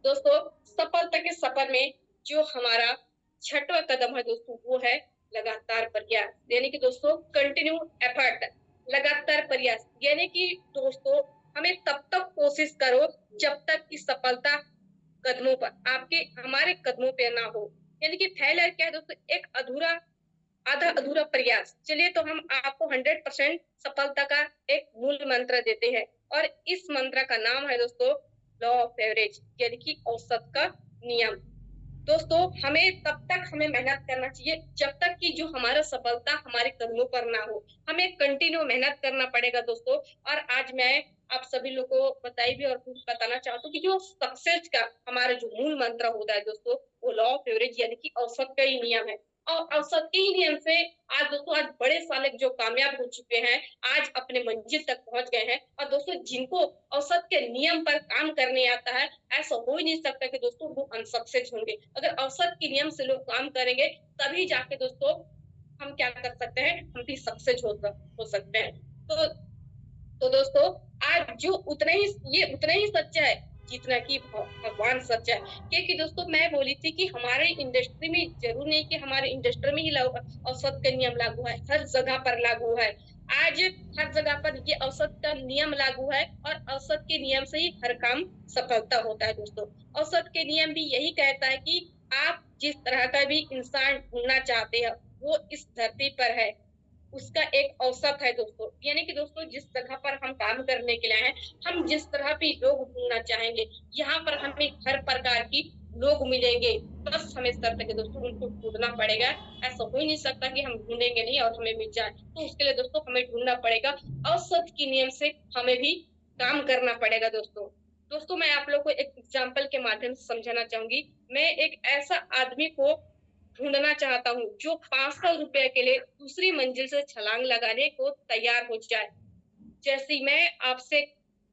S1: दोस्तों सफलता के सफर में जो हमारा छठवां कदम है दोस्तों वो है लगातार प्रयास, यानी कि दोस्तों कंटिन्यू एफर्ट, लगातार प्रयास, यानी कि दोस्तों हमें तब तक कोशिश करो जब तक कि सफलता कदमों पर, आपके हमारे कदमों पे ना हो। यानी कि फेलियर क्या है दोस्तों, एक आधा अधूरा प्रयास। चलिए तो हम आपको 100% सफलता का एक मूल मंत्र देते हैं और इस मंत्र का नाम है दोस्तों लॉ ऑफ एवरेज, यानी कि औसत का नियम। दोस्तों हमें मेहनत करना चाहिए जब तक कि जो हमारा सफलता हमारे कदमों पर ना हो। हमें कंटिन्यू मेहनत करना पड़ेगा दोस्तों। और आज मैं आप सभी लोगों को बताई भी और कुछ बताना चाहता हूँ कि जो सक्सेस का हमारा जो मूल मंत्र होता है दोस्तों वो लॉ ऑफ एवरेज, यानी कि औसत का ही नियम है। और औसत के ही नियम से आज दोस्तों आज बड़े साले जो कामयाब हो चुके हैं आज अपने मंजिल तक पहुंच गए हैं। और दोस्तों जिनको औसत के नियम पर काम करने आता है ऐसा हो ही नहीं सकता कि दोस्तों वो अनसक्सेस होंगे। अगर औसत के नियम से लोग काम करेंगे तभी जाके दोस्तों हम क्या कर सकते हैं, हम भी सक्सेस हो सकते हैं। तो दोस्तों आज जो उतना ही सच्चा है जितना कि भगवान सच्चा है। क्योंकि दोस्तों मैं बोली थी कि हमारे इंडस्ट्री में जरूर नहीं कि हमारे इंडस्ट्री में ही औसत का नियम लागू है, हर जगह पर लागू है। आज हर जगह पर ये औसत का नियम लागू है और औसत के नियम से ही हर काम सफलता होता है दोस्तों। औसत के नियम भी यही कहता है कि आप जिस तरह का भी इंसान ढूंढना चाहते हैं वो इस धरती पर है, उसका एक औसत है दोस्तों। यानी कि दोस्तों जिस जगह पर हम काम करने के लिए हैं, हम जिस तरह भी लोग ढूंढना चाहेंगे यहाँ पर हमें हर प्रकार की लोग मिलेंगे। बस हमें शर्त है कि दोस्तों उनको ढूंढना पड़ेगा। ऐसा हो ही नहीं सकता कि हम ढूंढेंगे नहीं और हमें मिल जाए। तो उसके लिए दोस्तों हमें ढूंढना पड़ेगा, औसत के नियम से हमें भी काम करना पड़ेगा दोस्तों। दोस्तों मैं आप लोग को एक एग्जाम्पल के माध्यम से समझाना चाहूंगी। मैं एक ऐसा आदमी को ढूंढना चाहता हूँ जो 500 रुपए के लिए दूसरी मंजिल से छलांग लगाने को तैयार हो जाए। जैसे मैं आपसे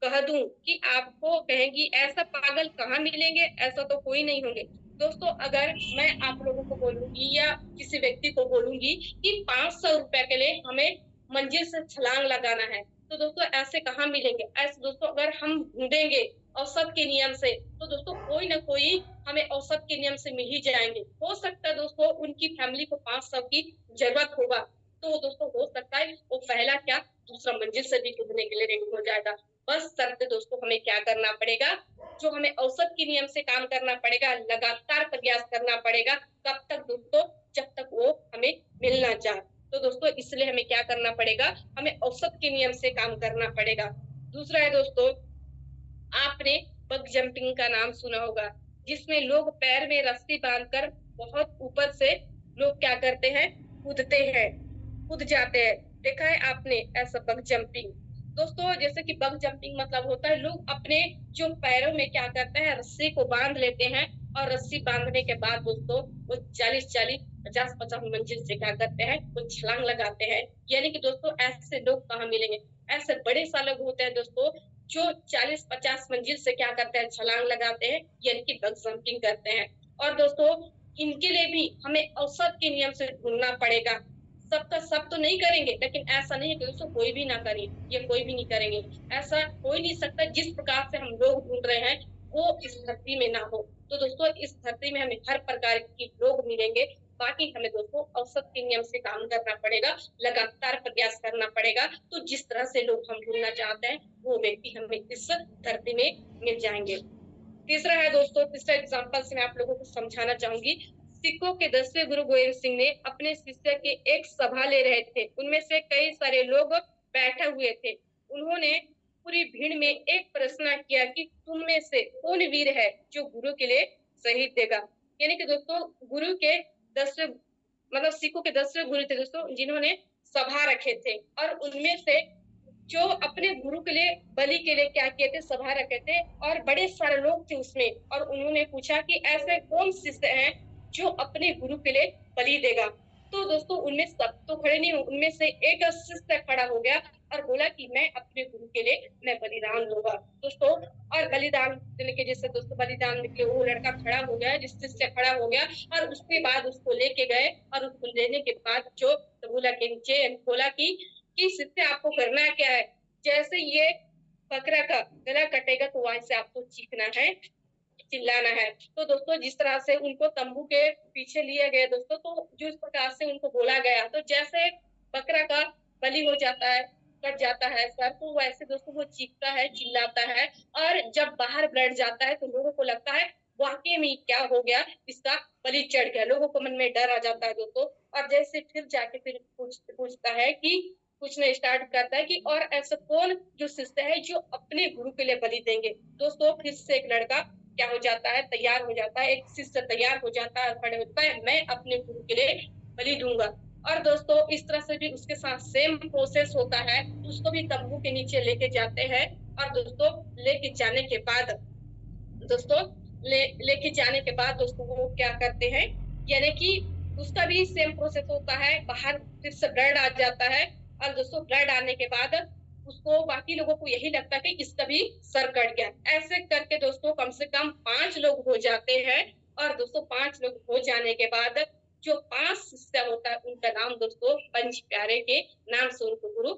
S1: कह दूं कि आपको कहेंगी ऐसा पागल कहाँ मिलेंगे, ऐसा तो कोई नहीं होंगे। दोस्तों अगर मैं आप लोगों को बोलूंगी या किसी व्यक्ति को बोलूंगी कि 500 रुपए के लिए हमें मंजिल से छलांग लगाना है तो दोस्तों ऐसे कहाँ मिलेंगे। ऐसे दोस्तों अगर हम ढूंढेंगे औसत के नियम से तो दोस्तों कोई ना कोई हमें औसत के नियम से मिल ही जाएंगे। हो सकता है दोस्तों उनकी फैमिली को 500 की जरूरत होगा तो दोस्तों हो सकता है वो पहला क्या दूसरा मंजिल से भी कूदने के लिए रेडी हो जाएगा। बस शर्त दोस्तों हमें क्या करना पड़ेगा, जो हमें औसत के नियम से काम करना पड़ेगा, लगातार प्रयास करना पड़ेगा। कब तक दोस्तों, जब तक वो हमें मिलना चाहे। तो दोस्तों इसलिए हमें क्या करना पड़ेगा, हमें औसत के नियम से काम करना पड़ेगा। दूसरा है दोस्तों, आपने बग जंपिंग का नाम सुना होगा, जिसमें लोग पैर में रस्सी बांधकर बहुत ऊपर से लोग क्या करते हैं, कूदते हैं, कूद जाते हैं। देखा है आपने ऐसा बग जंपिंग। दोस्तों जैसे कि बग जंपिंग मतलब होता है लोग अपने जो पैरों में क्या करते हैं रस्सी को बांध लेते हैं और रस्सी बांधने के बाद दोस्तों वो 40-40 50-50 मंजिल से क्या करते हैं, वो छलांग लगाते हैं। यानी कि दोस्तों ऐसे लोग कहाँ मिलेंगे, ऐसे बड़े सा लोग होते हैं दोस्तों जो 40-50 मंजिल से क्या करते हैं, छलांग लगाते हैं, यानी कि बग जंपिंग करते हैं। और दोस्तों इनके लिए भी हमें औसत के नियम से ढूंढना पड़ेगा। सबका सब तो नहीं करेंगे, लेकिन ऐसा नहीं है कि दोस्तों कोई भी ना करे, ये कोई भी नहीं करेंगे। ऐसा हो ही नहीं सकता जिस प्रकार से हम लोग ढूंढ रहे हैं वो इस धरती में ना हो। तो दोस्तों इस धरती में हमें हर प्रकार के लोग मिलेंगे। बाकी हमें दोस्तों औसत के नियम से काम करना पड़ेगा, लगातार प्रयास करना पड़ेगा। तो जिस तरह से लोग हम ढूंढना चाहते हैं वो व्यक्ति हमें इस धरती में मिल जाएंगे। तीसरा है दोस्तों, तीसरा एग्जाम्पल से मैं आप लोगों को समझाना चाहूंगी। सिखों के 10वें गुरु गोविंद सिंह ने अपने शिष्य के एक सभा ले रहे थे, उनमें से कई सारे लोग बैठे हुए थे। उन्होंने पूरी भीड़ में एक प्रश्न किया कि तुम में से कौन वीर है जो गुरु के लिए शहीद देगा। यानी कि दोस्तों गुरु के 10वें मतलब सिखों के 10वें गुरु थे दोस्तों, जिन्होंने सभा रखे थे और उनमें से जो अपने गुरु के लिए बलि के लिए क्या किए थे, सभा रखे थे और बड़े सारे लोग थे उसमें, और उन्होंने पूछा कि ऐसे कौन शिष्य हैं जो अपने गुरु के लिए बलि देगा। तो दोस्तों उनमें सब तो खड़े नहीं, उनमें से एक शिष्य खड़ा हो गया और बोला कि मैं अपने गुरु के लिए मैं बलिदान दूंगा दोस्तों। और बलिदान देने के जैसे दोस्तों बलिदान के वो लड़का खड़ा हो गया, जिस शिष्य खड़ा हो गया, और उसके बाद उसको लेके गए और उसको लेने के बाद जो बोला के नीचे बोला कि शिष्य आपको करना क्या है, जैसे ये बकरा का गला कटेगा तो वहां से आपको चीखना है, चिल्लाना है। तो दोस्तों जिस तरह से उनको तंबू के पीछे लिए गए दोस्तों, तो जिस प्रकार से उनको बोला गया, तो जैसे बकरा का बलि हो जाता है, कट जाता है सर, तो वैसे दोस्तों वो चीखता है, चिल्लाता है, और जब बाहर ब्लड जाता है तो लोगों को लगता है वाकई में क्या हो गया, इसका बलि चढ़ गया। लोगों को मन में डर आ जाता है दोस्तों। और जैसे फिर जाके फिर पूछता है कि पूछना स्टार्ट करता है कि और ऐसा कौन जो शिष्य है जो अपने गुरु के लिए बलि देंगे। दोस्तों फिर से एक लड़का क्या हो जाता है, तैयार हो जाता है, एक शिष्य तैयार हो जाता है, खड़े होता है, मैं अपने गुरु के लिए बलि दूंगा। और दोस्तों इस तरह से भी उसके साथ सेम प्रोसेस होता है, उसको भी तंबू के नीचे लेके जाते हैं। और दोस्तों लेके जाने के बाद दोस्तों लेके जाने के बाद दोस्तों वो क्या करते हैं, यानी कि उसका भी सेम प्रोसेस होता है, बाहर फिर से ब्लड आ जाता है। और दोस्तों ब्लड आने के बाद उसको बाकी लोगों को यही लगता है कि इसका भी सर कट गया। ऐसे करके दोस्तों कम से कम 5 लोग हो जाते हैं। और दोस्तों 5 लोग हो जाने के बाद जो 5 शिष्य होता है उनका नाम दोस्तों पंच प्यारे के नाम से उनको गुरु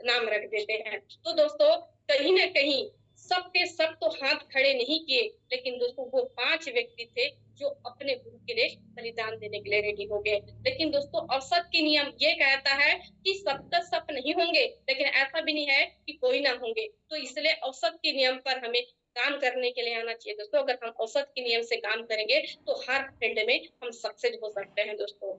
S1: नाम रख देते हैं। तो दोस्तों कहीं ना कहीं सबके सब तो हाथ खड़े नहीं किए, लेकिन दोस्तों वो 5 व्यक्ति थे जो अपने गुरु के लिए बलिदान देने के लिए रेडी हो गए। लेकिन दोस्तों औसत की नियम ये कहता है कि सबका सब नहीं होंगे, लेकिन ऐसा भी नहीं है कि कोई ना होंगे। तो इसलिए औसत के नियम पर हमें काम करने के लिए आना चाहिए दोस्तों। अगर हम औसत के नियम से काम करेंगे तो हर फील्ड में हम सक्सेस हो सकते हैं दोस्तों।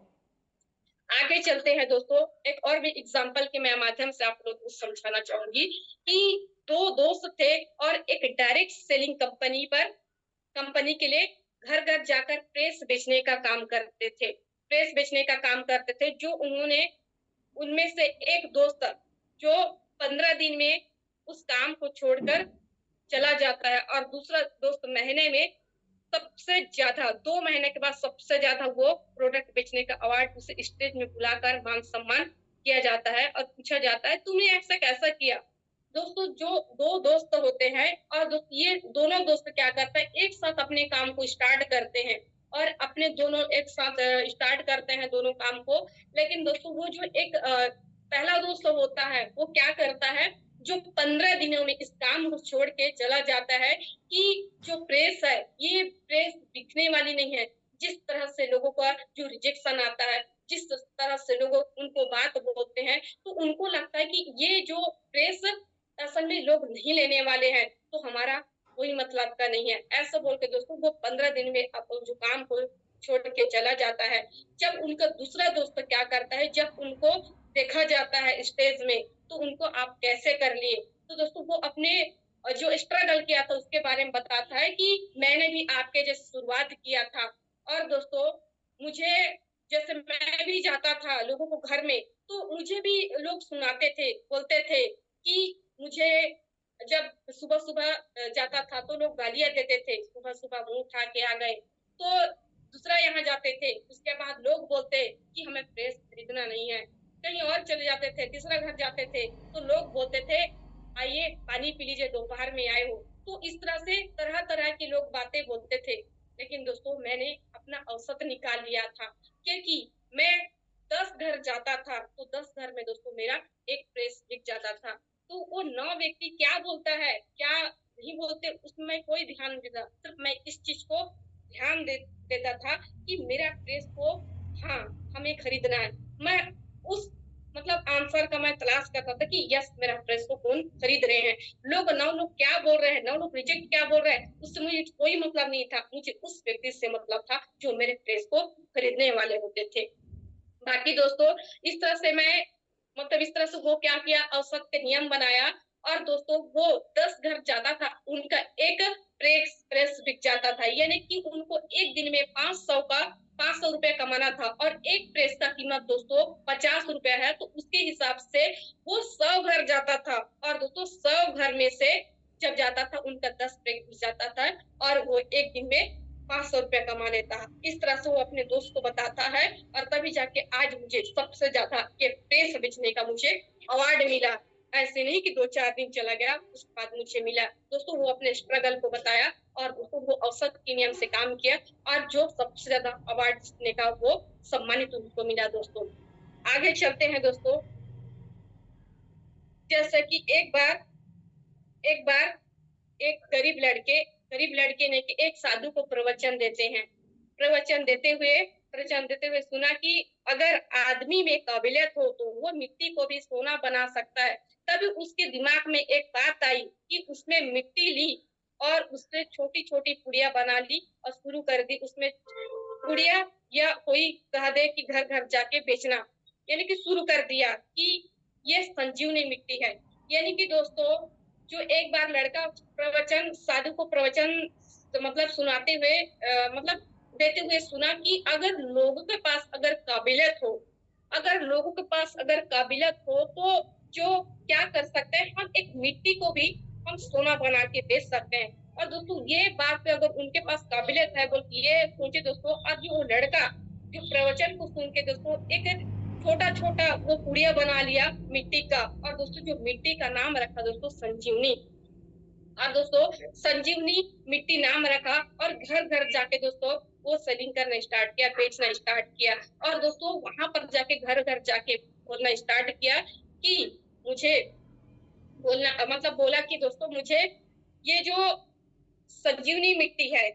S1: आगे चलते हैं दोस्तों, एक और भी एग्जांपल के मैं माध्यम से आप लोग को समझाना चाहूंगी कि 2 दोस्त थे और एक डायरेक्ट सेलिंग कंपनी के लिए घर घर जाकर प्रेस बेचने का काम करते थे। प्रेस बेचने का काम करते थे जो उन्होंने उनमें से एक दोस्त जो 15 दिन में उस काम को छोड़कर चला जाता है, और दूसरा दोस्त महीने में सबसे ज्यादा 2 महीने के बाद सबसे ज्यादा वो प्रोडक्ट बेचने का अवार्ड उसे स्टेज में बुलाकर मान सम्मान किया जाता है और पूछा जाता है तुमने ऐसा कैसा किया। दोस्तों जो 2 दोस्त होते हैं और ये दोनों दोस्त क्या करते हैं, एक साथ अपने काम को स्टार्ट करते हैं और अपने दोनों एक साथ स्टार्ट करते हैं दोनों काम को। लेकिन दोस्तों वो जो एक पहला दोस्त होता है वो क्या करता है, जो 15 दिनों में इस काम को छोड़ के चला जाता है कि जो प्रेस है ये प्रेस बिकने वाली नहीं है। जिस तरह से लोगों का जो रिजेक्शन आता है, जिस तरह से लोग उनको बात बोलते हैं, तो उनको लगता है कि ये जो प्रेस असल में लोग नहीं लेने वाले हैं, तो हमारा कोई मतलब का नहीं है। ऐसा बोल के दोस्तों वो 15 दिन में अपन जो काम को छोड़ के चला जाता है। जब उनका दूसरा दोस्त क्या करता है, जब उनको देखा जाता है स्टेज में, तो उनको आप कैसे कर लिए, तो दोस्तों वो अपने जो स्ट्रगल किया था उसके बारे में बताता है कि मैंने भी आपके जैसे शुरुआत किया था। और दोस्तों मुझे जैसे मैं भी जाता था लोगों को घर में, तो मुझे भी लोग सुनाते थे, बोलते थे कि मुझे जब सुबह सुबह जाता था तो लोग गालियां देते थे, सुबह सुबह मुंह उठा के आ गए। तो दूसरा यहाँ जाते थे, उसके बाद लोग बोलते कि हमें प्रेस खरीदना नहीं है। कहीं और चले जाते थे, तीसरा घर जाते थे तो लोग बोलते थे आइए पानी पी लीजिए, दोपहर में आए हो। तो इस तरह से तरह तरह के लोग बातें बोलते थे। लेकिन दोस्तों मैंने अपना औसत निकाल लिया था, क्योंकि मैं 10 घर जाता था तो 10 घर में दोस्तों मेरा एक प्रेस बिक जाता था। तो वो 9 व्यक्ति क्या बोलता है क्या नहीं बोलते उसमें कोई ध्यान नहीं देता, सिर्फ मैं इस चीज को ध्यान देता था कि मेरा प्रेस को हाँ हमें खरीदना है। मैं उस मतलब आंसर का मैं तलाश करता था कि यस मेरा प्रेस को कौन खरीद रहे हैं। लोग 9 लोग क्या बोल रहे हैं, 9 लोग रिजेक्ट क्या बोल रहे हैं, उससे मुझे कोई मतलब नहीं था। मुझे उस व्यक्ति से मतलब था जो मेरे प्रेस को खरीदने वाले होते थे। बाकी दोस्तों इस तरह से मैं मतलब इस तरह से वो क्या किया, औसत के नियम बनाया। और दोस्तों वो 10 घर ज्यादा था, उनका एक प्रेस प्रेस बिक जाता था, यानी कि उनको एक दिन में 500 रुपए कमाना था और एक प्रेस का कीमत दोस्तों 50 रुपया है, तो उसके हिसाब से वो 100 घर जाता था और दोस्तों 100 घर में से जब जाता था उनका 10 प्रेस बिक जाता था और वो एक दिन में 500 रुपया कमा लेता है। इस तरह से वो अपने दोस्त को बताता है और तभी जाके आज मुझे सबसे ज्यादा ये प्रेस बेचने का मुझे अवार्ड मिला। ऐसे नहीं कि 2-4 दिन चला गया उसके बाद मुझे मिला। दोस्तों वो अपने स्ट्रगल को बताया और दोस्तों वो औसत के नियम से काम किया और जो सबसे ज्यादा अवार्ड जीतने का वो सम्मानित उनको मिला। दोस्तों आगे चलते हैं दोस्तों। जैसे कि एक बार एक गरीब लड़के ने एक साधु को प्रवचन देते हैं। प्रवचन देते हुए सुना कि अगर आदमी में काबिलियत हो तो वो मिट्टी को भी सोना बना सकता है। तभी उसके दिमाग में एक बात आई कि उसने मिट्टी ली और उससे छोटी छोटी पुड़िया बना ली और शुरू कर दी उसमें पुड़िया, या कोई कह दे कि घर घर जाके बेचना, यानी कि शुरू कर दिया कि ये संजीवनी मिट्टी है। यानी कि दोस्तों जो एक बार लड़का साधु को प्रवचन मतलब सुनाते हुए मतलब देते हुए सुना कि अगर लोगों के पास अगर काबिलियत हो तो जो क्या कर सकते हैं, हम एक मिट्टी को भी हम सोना बना के बेच सकते हैं। और दोस्तों ये बात पे अगर उनके पास काबिलियत है बोल ये सोचे दोस्तों, अब जो लड़का जो प्रवचन को सुन के दोस्तों एक छोटा छोटा वो पुड़िया बना लिया मिट्टी का और दोस्तों जो मिट्टी का नाम रखा दोस्तों संजीवनी। और दोस्तों संजीवनी मिट्टी नाम रखा और घर घर जाके दोस्तों वो सेलिंग करना स्टार्ट किया, बेचना स्टार्ट किया और दोस्तों वहां पर जाके घर घर जाके बोलना स्टार्ट किया कि मुझे बोलना मतलब बोला कि दोस्तों मुझे ये जो संजीवनी मिट्टी है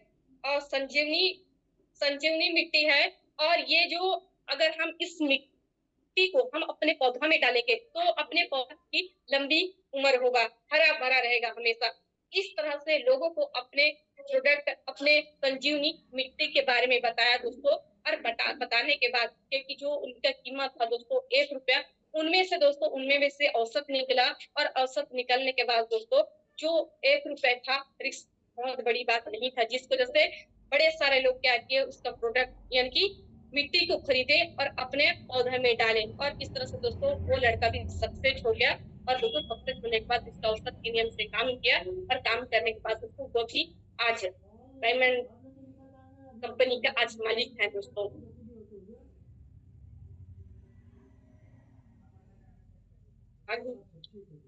S1: और संजीवनी मिट्टी है और ये जो अगर हम इस मिट्टी को हम अपने पौधा में डालेंगे तो अपने पौधा की लंबी उम्र होगा, हरा भरा रहेगा हमेशा। इस तरह से लोगों को अपने प्रोडक्ट अपने संजीवनी मिट्टी के बारे में बताया दोस्तों। और बताने के बाद क्योंकि जो उनका कीमत था दोस्तों 1 रुपया, उनमें से औसत निकला और औसत निकलने के बाद दोस्तों जो 1 रुपया था बहुत बड़ी बात नहीं था, जिस वजह से बड़े सारे लोग क्या किए उसका प्रोडक्ट यानी कि मिट्टी को खरीदे और अपने पौधे में डाले और इस तरह से दोस्तों वो लड़का भी सक्सेस हो गया। और दोस्तों सक्सेस होने के बाद इसका औसत के नियम से काम किया और काम करने के बाद दोस्तों वो भी आज डायमंड कंपनी का आज मालिक है दोस्तों।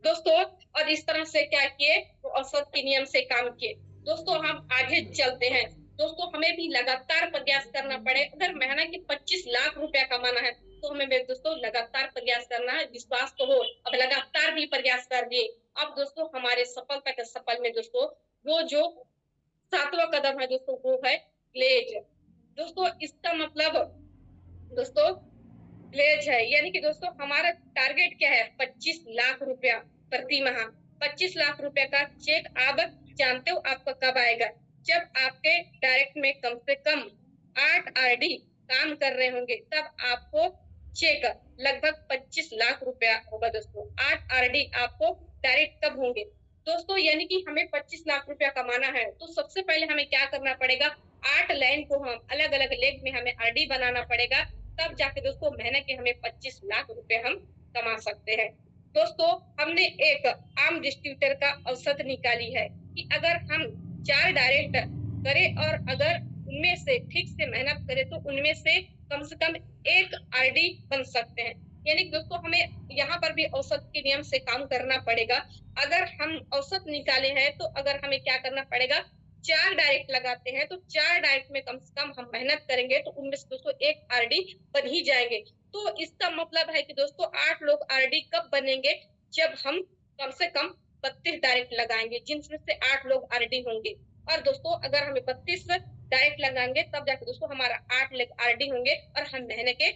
S1: दोस्तों और इस तरह से क्या किए वो औसत के नियम से काम किए। दोस्तों हम आगे चलते हैं। दोस्तों हमें भी लगातार प्रयास करना पड़े। अगर महीना के 25 लाख रुपया कमाना है तो हमें दोस्तों लगातार प्रयास करना है। विश्वास तो हो, अब लगातार भी प्रयास कर दिए। अब दोस्तों हमारे सफलता के सफल में दोस्तों वो जो 7वां कदम है दोस्तों वो है ग्लेज। दोस्तों इसका मतलब दोस्तों ग्लेज है, यानी कि दोस्तों हमारा टारगेट क्या है 25 लाख रुपया प्रति माह। 25 लाख रुपया का चेक आप जानते हो आपका कब आएगा, जब आपके डायरेक्ट में कम से कम 8 आरडी काम कर रहे होंगे, तब आपको चेक लगभग 25 लाख रुपया होगा दोस्तों। 8 आरडी आपको डायरेक्ट कब होंगे दोस्तों, यानी कि हमें 25 लाख रुपया कमाना है तो सबसे पहले हमें क्या करना पड़ेगा, 8 लाइन को हम अलग अलग लेग में हमें आरडी बनाना पड़ेगा, तब जाके दोस्तों महीने के हमें 25 लाख रुपए हम कमा सकते हैं। दोस्तों हमने एक आम डिस्ट्रीब्यूटर का औसत निकाली है कि अगर हम 4 डायरेक्ट करें और अगर उनमें से ठीक से मेहनत करें तो उनमें से कम 1 आरडी बन सकते हैं। यानी दोस्तों हमें यहाँ पर भी औसत के नियम से काम करना पड़ेगा। अगर हम औसत निकाले हैं तो अगर हमें क्या करना पड़ेगा, 4 डायरेक्ट लगाते हैं तो 4 डायरेक्ट में कम से कम हम मेहनत करेंगे तो उनमें से दोस्तों 1 आरडी बन ही जाएंगे। तो इसका मतलब है कि दोस्तों 8 लोग आरडी कब बनेंगे, जब हम कम से कम 32 डायरेक्ट लगाएंगे जिनमें से 8 लोग आरडी होंगे। और दोस्तों अगर हमें 32 डायरेक्ट लगाएंगे तब जाके दोस्तों हमारा 8 लोग आरडी होंगे और हम महीने के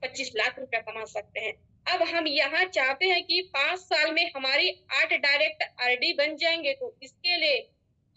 S1: 25 लाख रुपया कमा सकते हैं। अब हम यहाँ चाहते हैं कि 5 साल में हमारी 8 डायरेक्ट आरडी बन जाएंगे, तो इसके लिए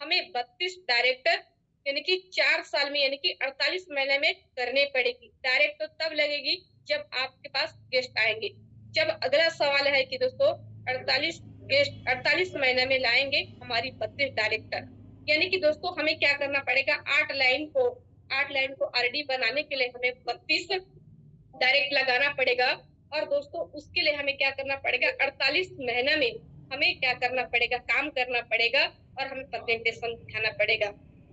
S1: हमें 32 डायरेक्टर यानी कि 4 साल में यानी कि 48 महीने में करने पड़ेगी। डायरेक्ट तो तब लगेगी जब आपके पास गेस्ट आएंगे। जब अगला सवाल है कि दोस्तों 48 महीने में लाएंगे हमारी 32 डायरेक्टर, यानी कि दोस्तों हमें क्या करना पड़ेगा, 8 लाइन को आरडी बनाने के लिए हमें 32 डायरेक्ट लगाना पड़ेगा। और दोस्तों उसके लिए हमें क्या करना पड़ेगा, 48 महीना में हमें क्या करना पड़ेगा, काम करना पड़ेगा और हमें प्रेजेंटेशन दिखाना पड़ेगा।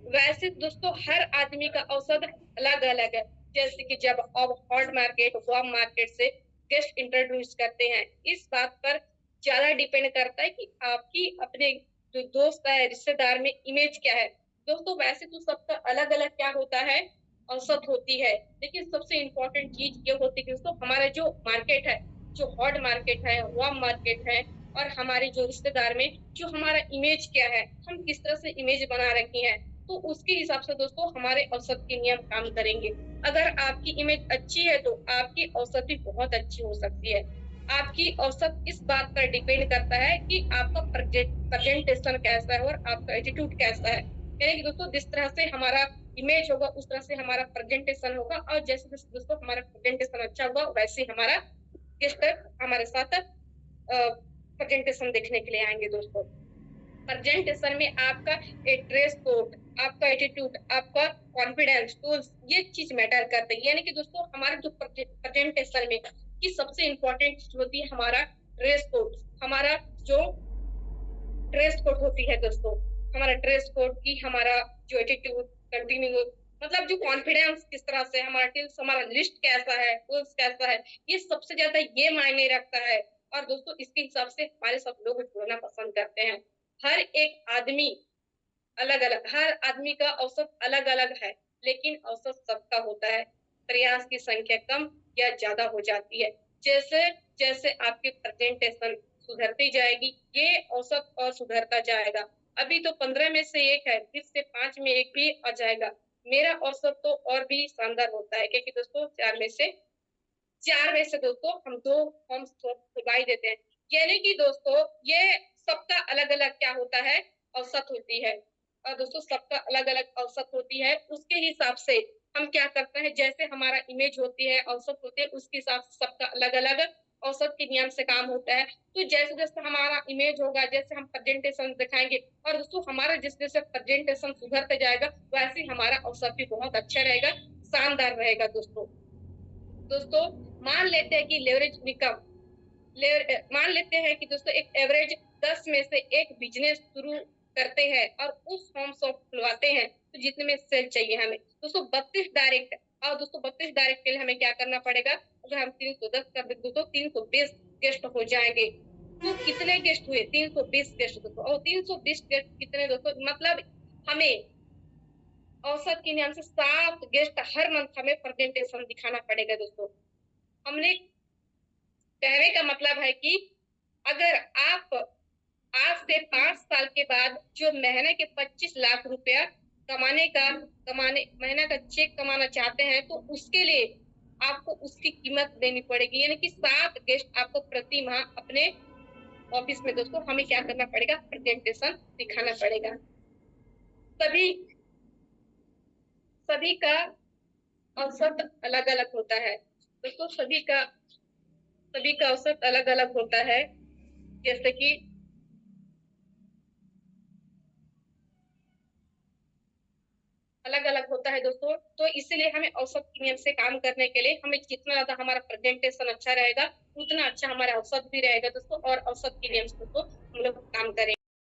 S1: वैसे दोस्तों हर आदमी का औसत अलग अलग है। जैसे कि जब अब हॉट मार्केट वार्म मार्केट से गेस्ट इंट्रोड्यूस करते हैं, इस बात पर ज्यादा डिपेंड करता है कि आपकी अपने जो दोस्त है रिश्तेदार में इमेज क्या है। दोस्तों वैसे तो सबका अलग अलग क्या होता है, औसत होती है। लेकिन सबसे इम्पोर्टेंट चीज ये होती है कि दोस्तों हमारा जो मार्केट है, जो हॉट मार्केट है, वार्म मार्केट है, और हमारे जो रिश्तेदार में जो हमारा इमेज क्या है, हम किस तरह से इमेज बना रखी है, तो उसके हिसाब से दोस्तों हमारे औसत के नियम काम करेंगे। अगर आपकी इमेज अच्छी है तो आपकी औसत भी बहुत अच्छी हो सकती है। आपकी औसत इस बात पर डिपेंड करता है कि आपका प्रेजेंटेशन कैसा है और आपका एटीट्यूड कैसा है। यानी कि दोस्तों जिस तरह से हमारा इमेज होगा उस तरह से हमारा प्रेजेंटेशन होगा, और जैसे जैसे दोस्तों हमारा प्रेजेंटेशन अच्छा होगा वैसे हमारा गेस्ट हमारे साथ प्रेजेंटेशन देखने के लिए आएंगे। दोस्तों प्रेजेंटेशन में आपका ड्रेस कोड, आपका एटीट्यूड, आपका कॉन्फिडेंस, तो ये चीज मैटर करते हैं। यानी कि दोस्तों हमारे जो प्रेजेंटेशन में की सबसे इम्पोर्टेंट चीज होती है हमारा ड्रेस कोड। हमारा जो ड्रेस कोड होती है दोस्तों, हमारा ड्रेस कोड की हमारा जो एटीट्यूड, कंटिन्यू, मतलब जो कॉन्फिडेंस किस तरह से, हमारा टिल्स, हमारा लिस्ट कैसा है, टूल्स कैसा है, ये सबसे ज्यादा ये मायने रखता है। और दोस्तों इसके हिसाब से हमारे सब लोग जुड़ना पसंद करते हैं। हर एक आदमी अलग अलग, हर आदमी का औसत अलग अलग है, लेकिन औसत सबका होता है। प्रयास की संख्या कम या ज्यादा हो जाती है। जैसे जैसे आपकी प्रेजेंटेशन सुधरती जाएगी, ये औसत और सुधरता जाएगा। अभी तो 15 में से एक है, फिर से 5 में एक भी आ जाएगा। मेरा औसत तो और भी शानदार होता है, क्योंकि दोस्तों 4 में से दोस्तों हम 2 फॉर्म्स दिखाई देते हैं। यानी कि दोस्तों ये सबका अलग अलग क्या होता है, औसत होती है। और दोस्तों सबका अलग अलग औसत होती है, उसके हिसाब से हम क्या करते हैं, जैसे हमारा इमेज होती है, औसत होती है, उसके हिसाब से सबका अलग अलग औसत के नियम से काम होता है। तो जैसे जैसे हमारा इमेज होगा, जैसे हम प्रेजेंटेशन दिखाएंगे, और दोस्तों हमारा जिस जैसे प्रेजेंटेशन सुधरते जाएगा वैसे हमारा औसत भी बहुत अच्छा रहेगा, शानदार रहेगा। दोस्तों मान लेते हैं कि लेवरेज इनकम, मान लेते हैं कि दोस्तों एक एवरेज 10 में से एक बिजनेस शुरू करते हैं और उस फॉर्म शॉप खुलवाते हैं, तो जितने में सेल चाहिए हमें दोस्तों 32 डायरेक्ट। और दोस्तों 32 डायरेक्ट के लिए हमें क्या करना पड़ेगा, अगर हम 310 कर दें दोस्तों 320 गेस्ट हो जाएंगे। तो कितने गेस्ट हुए, 320 गेस्ट दोस्तों। और 320 गेस्ट कितने दोस्तों, मतलब हमें औसत के नियम से 7 गेस्ट हर मंथ हमें प्रेजेंटेशन दिखाना पड़ेगा। दोस्तों हमने कहने का मतलब है कि अगर आप आज से 5 साल के बाद जो महीने के 25 लाख रुपया कमाने महीने का चेक कमाना चाहते हैं, तो उसके लिए आपको उसकी कीमत देनी पड़ेगी। यानी कि 7 गेस्ट आपको प्रति माह अपने ऑफिस में दोस्तों हमें क्या करना पड़ेगा, प्रेजेंटेशन दिखाना पड़ेगा। सभी सभी का औसत अलग अलग होता है दोस्तों, सभी का औसत अलग अलग होता है। जैसे कि अलग अलग होता है दोस्तों, तो इसीलिए हमें औसत के नियम से काम करने के लिए हमें जितना ज्यादा हमारा प्रेजेंटेशन अच्छा रहेगा उतना अच्छा हमारा औसत भी रहेगा दोस्तों, और औसत के नियम से दोस्तों हम लोग काम करेंगे।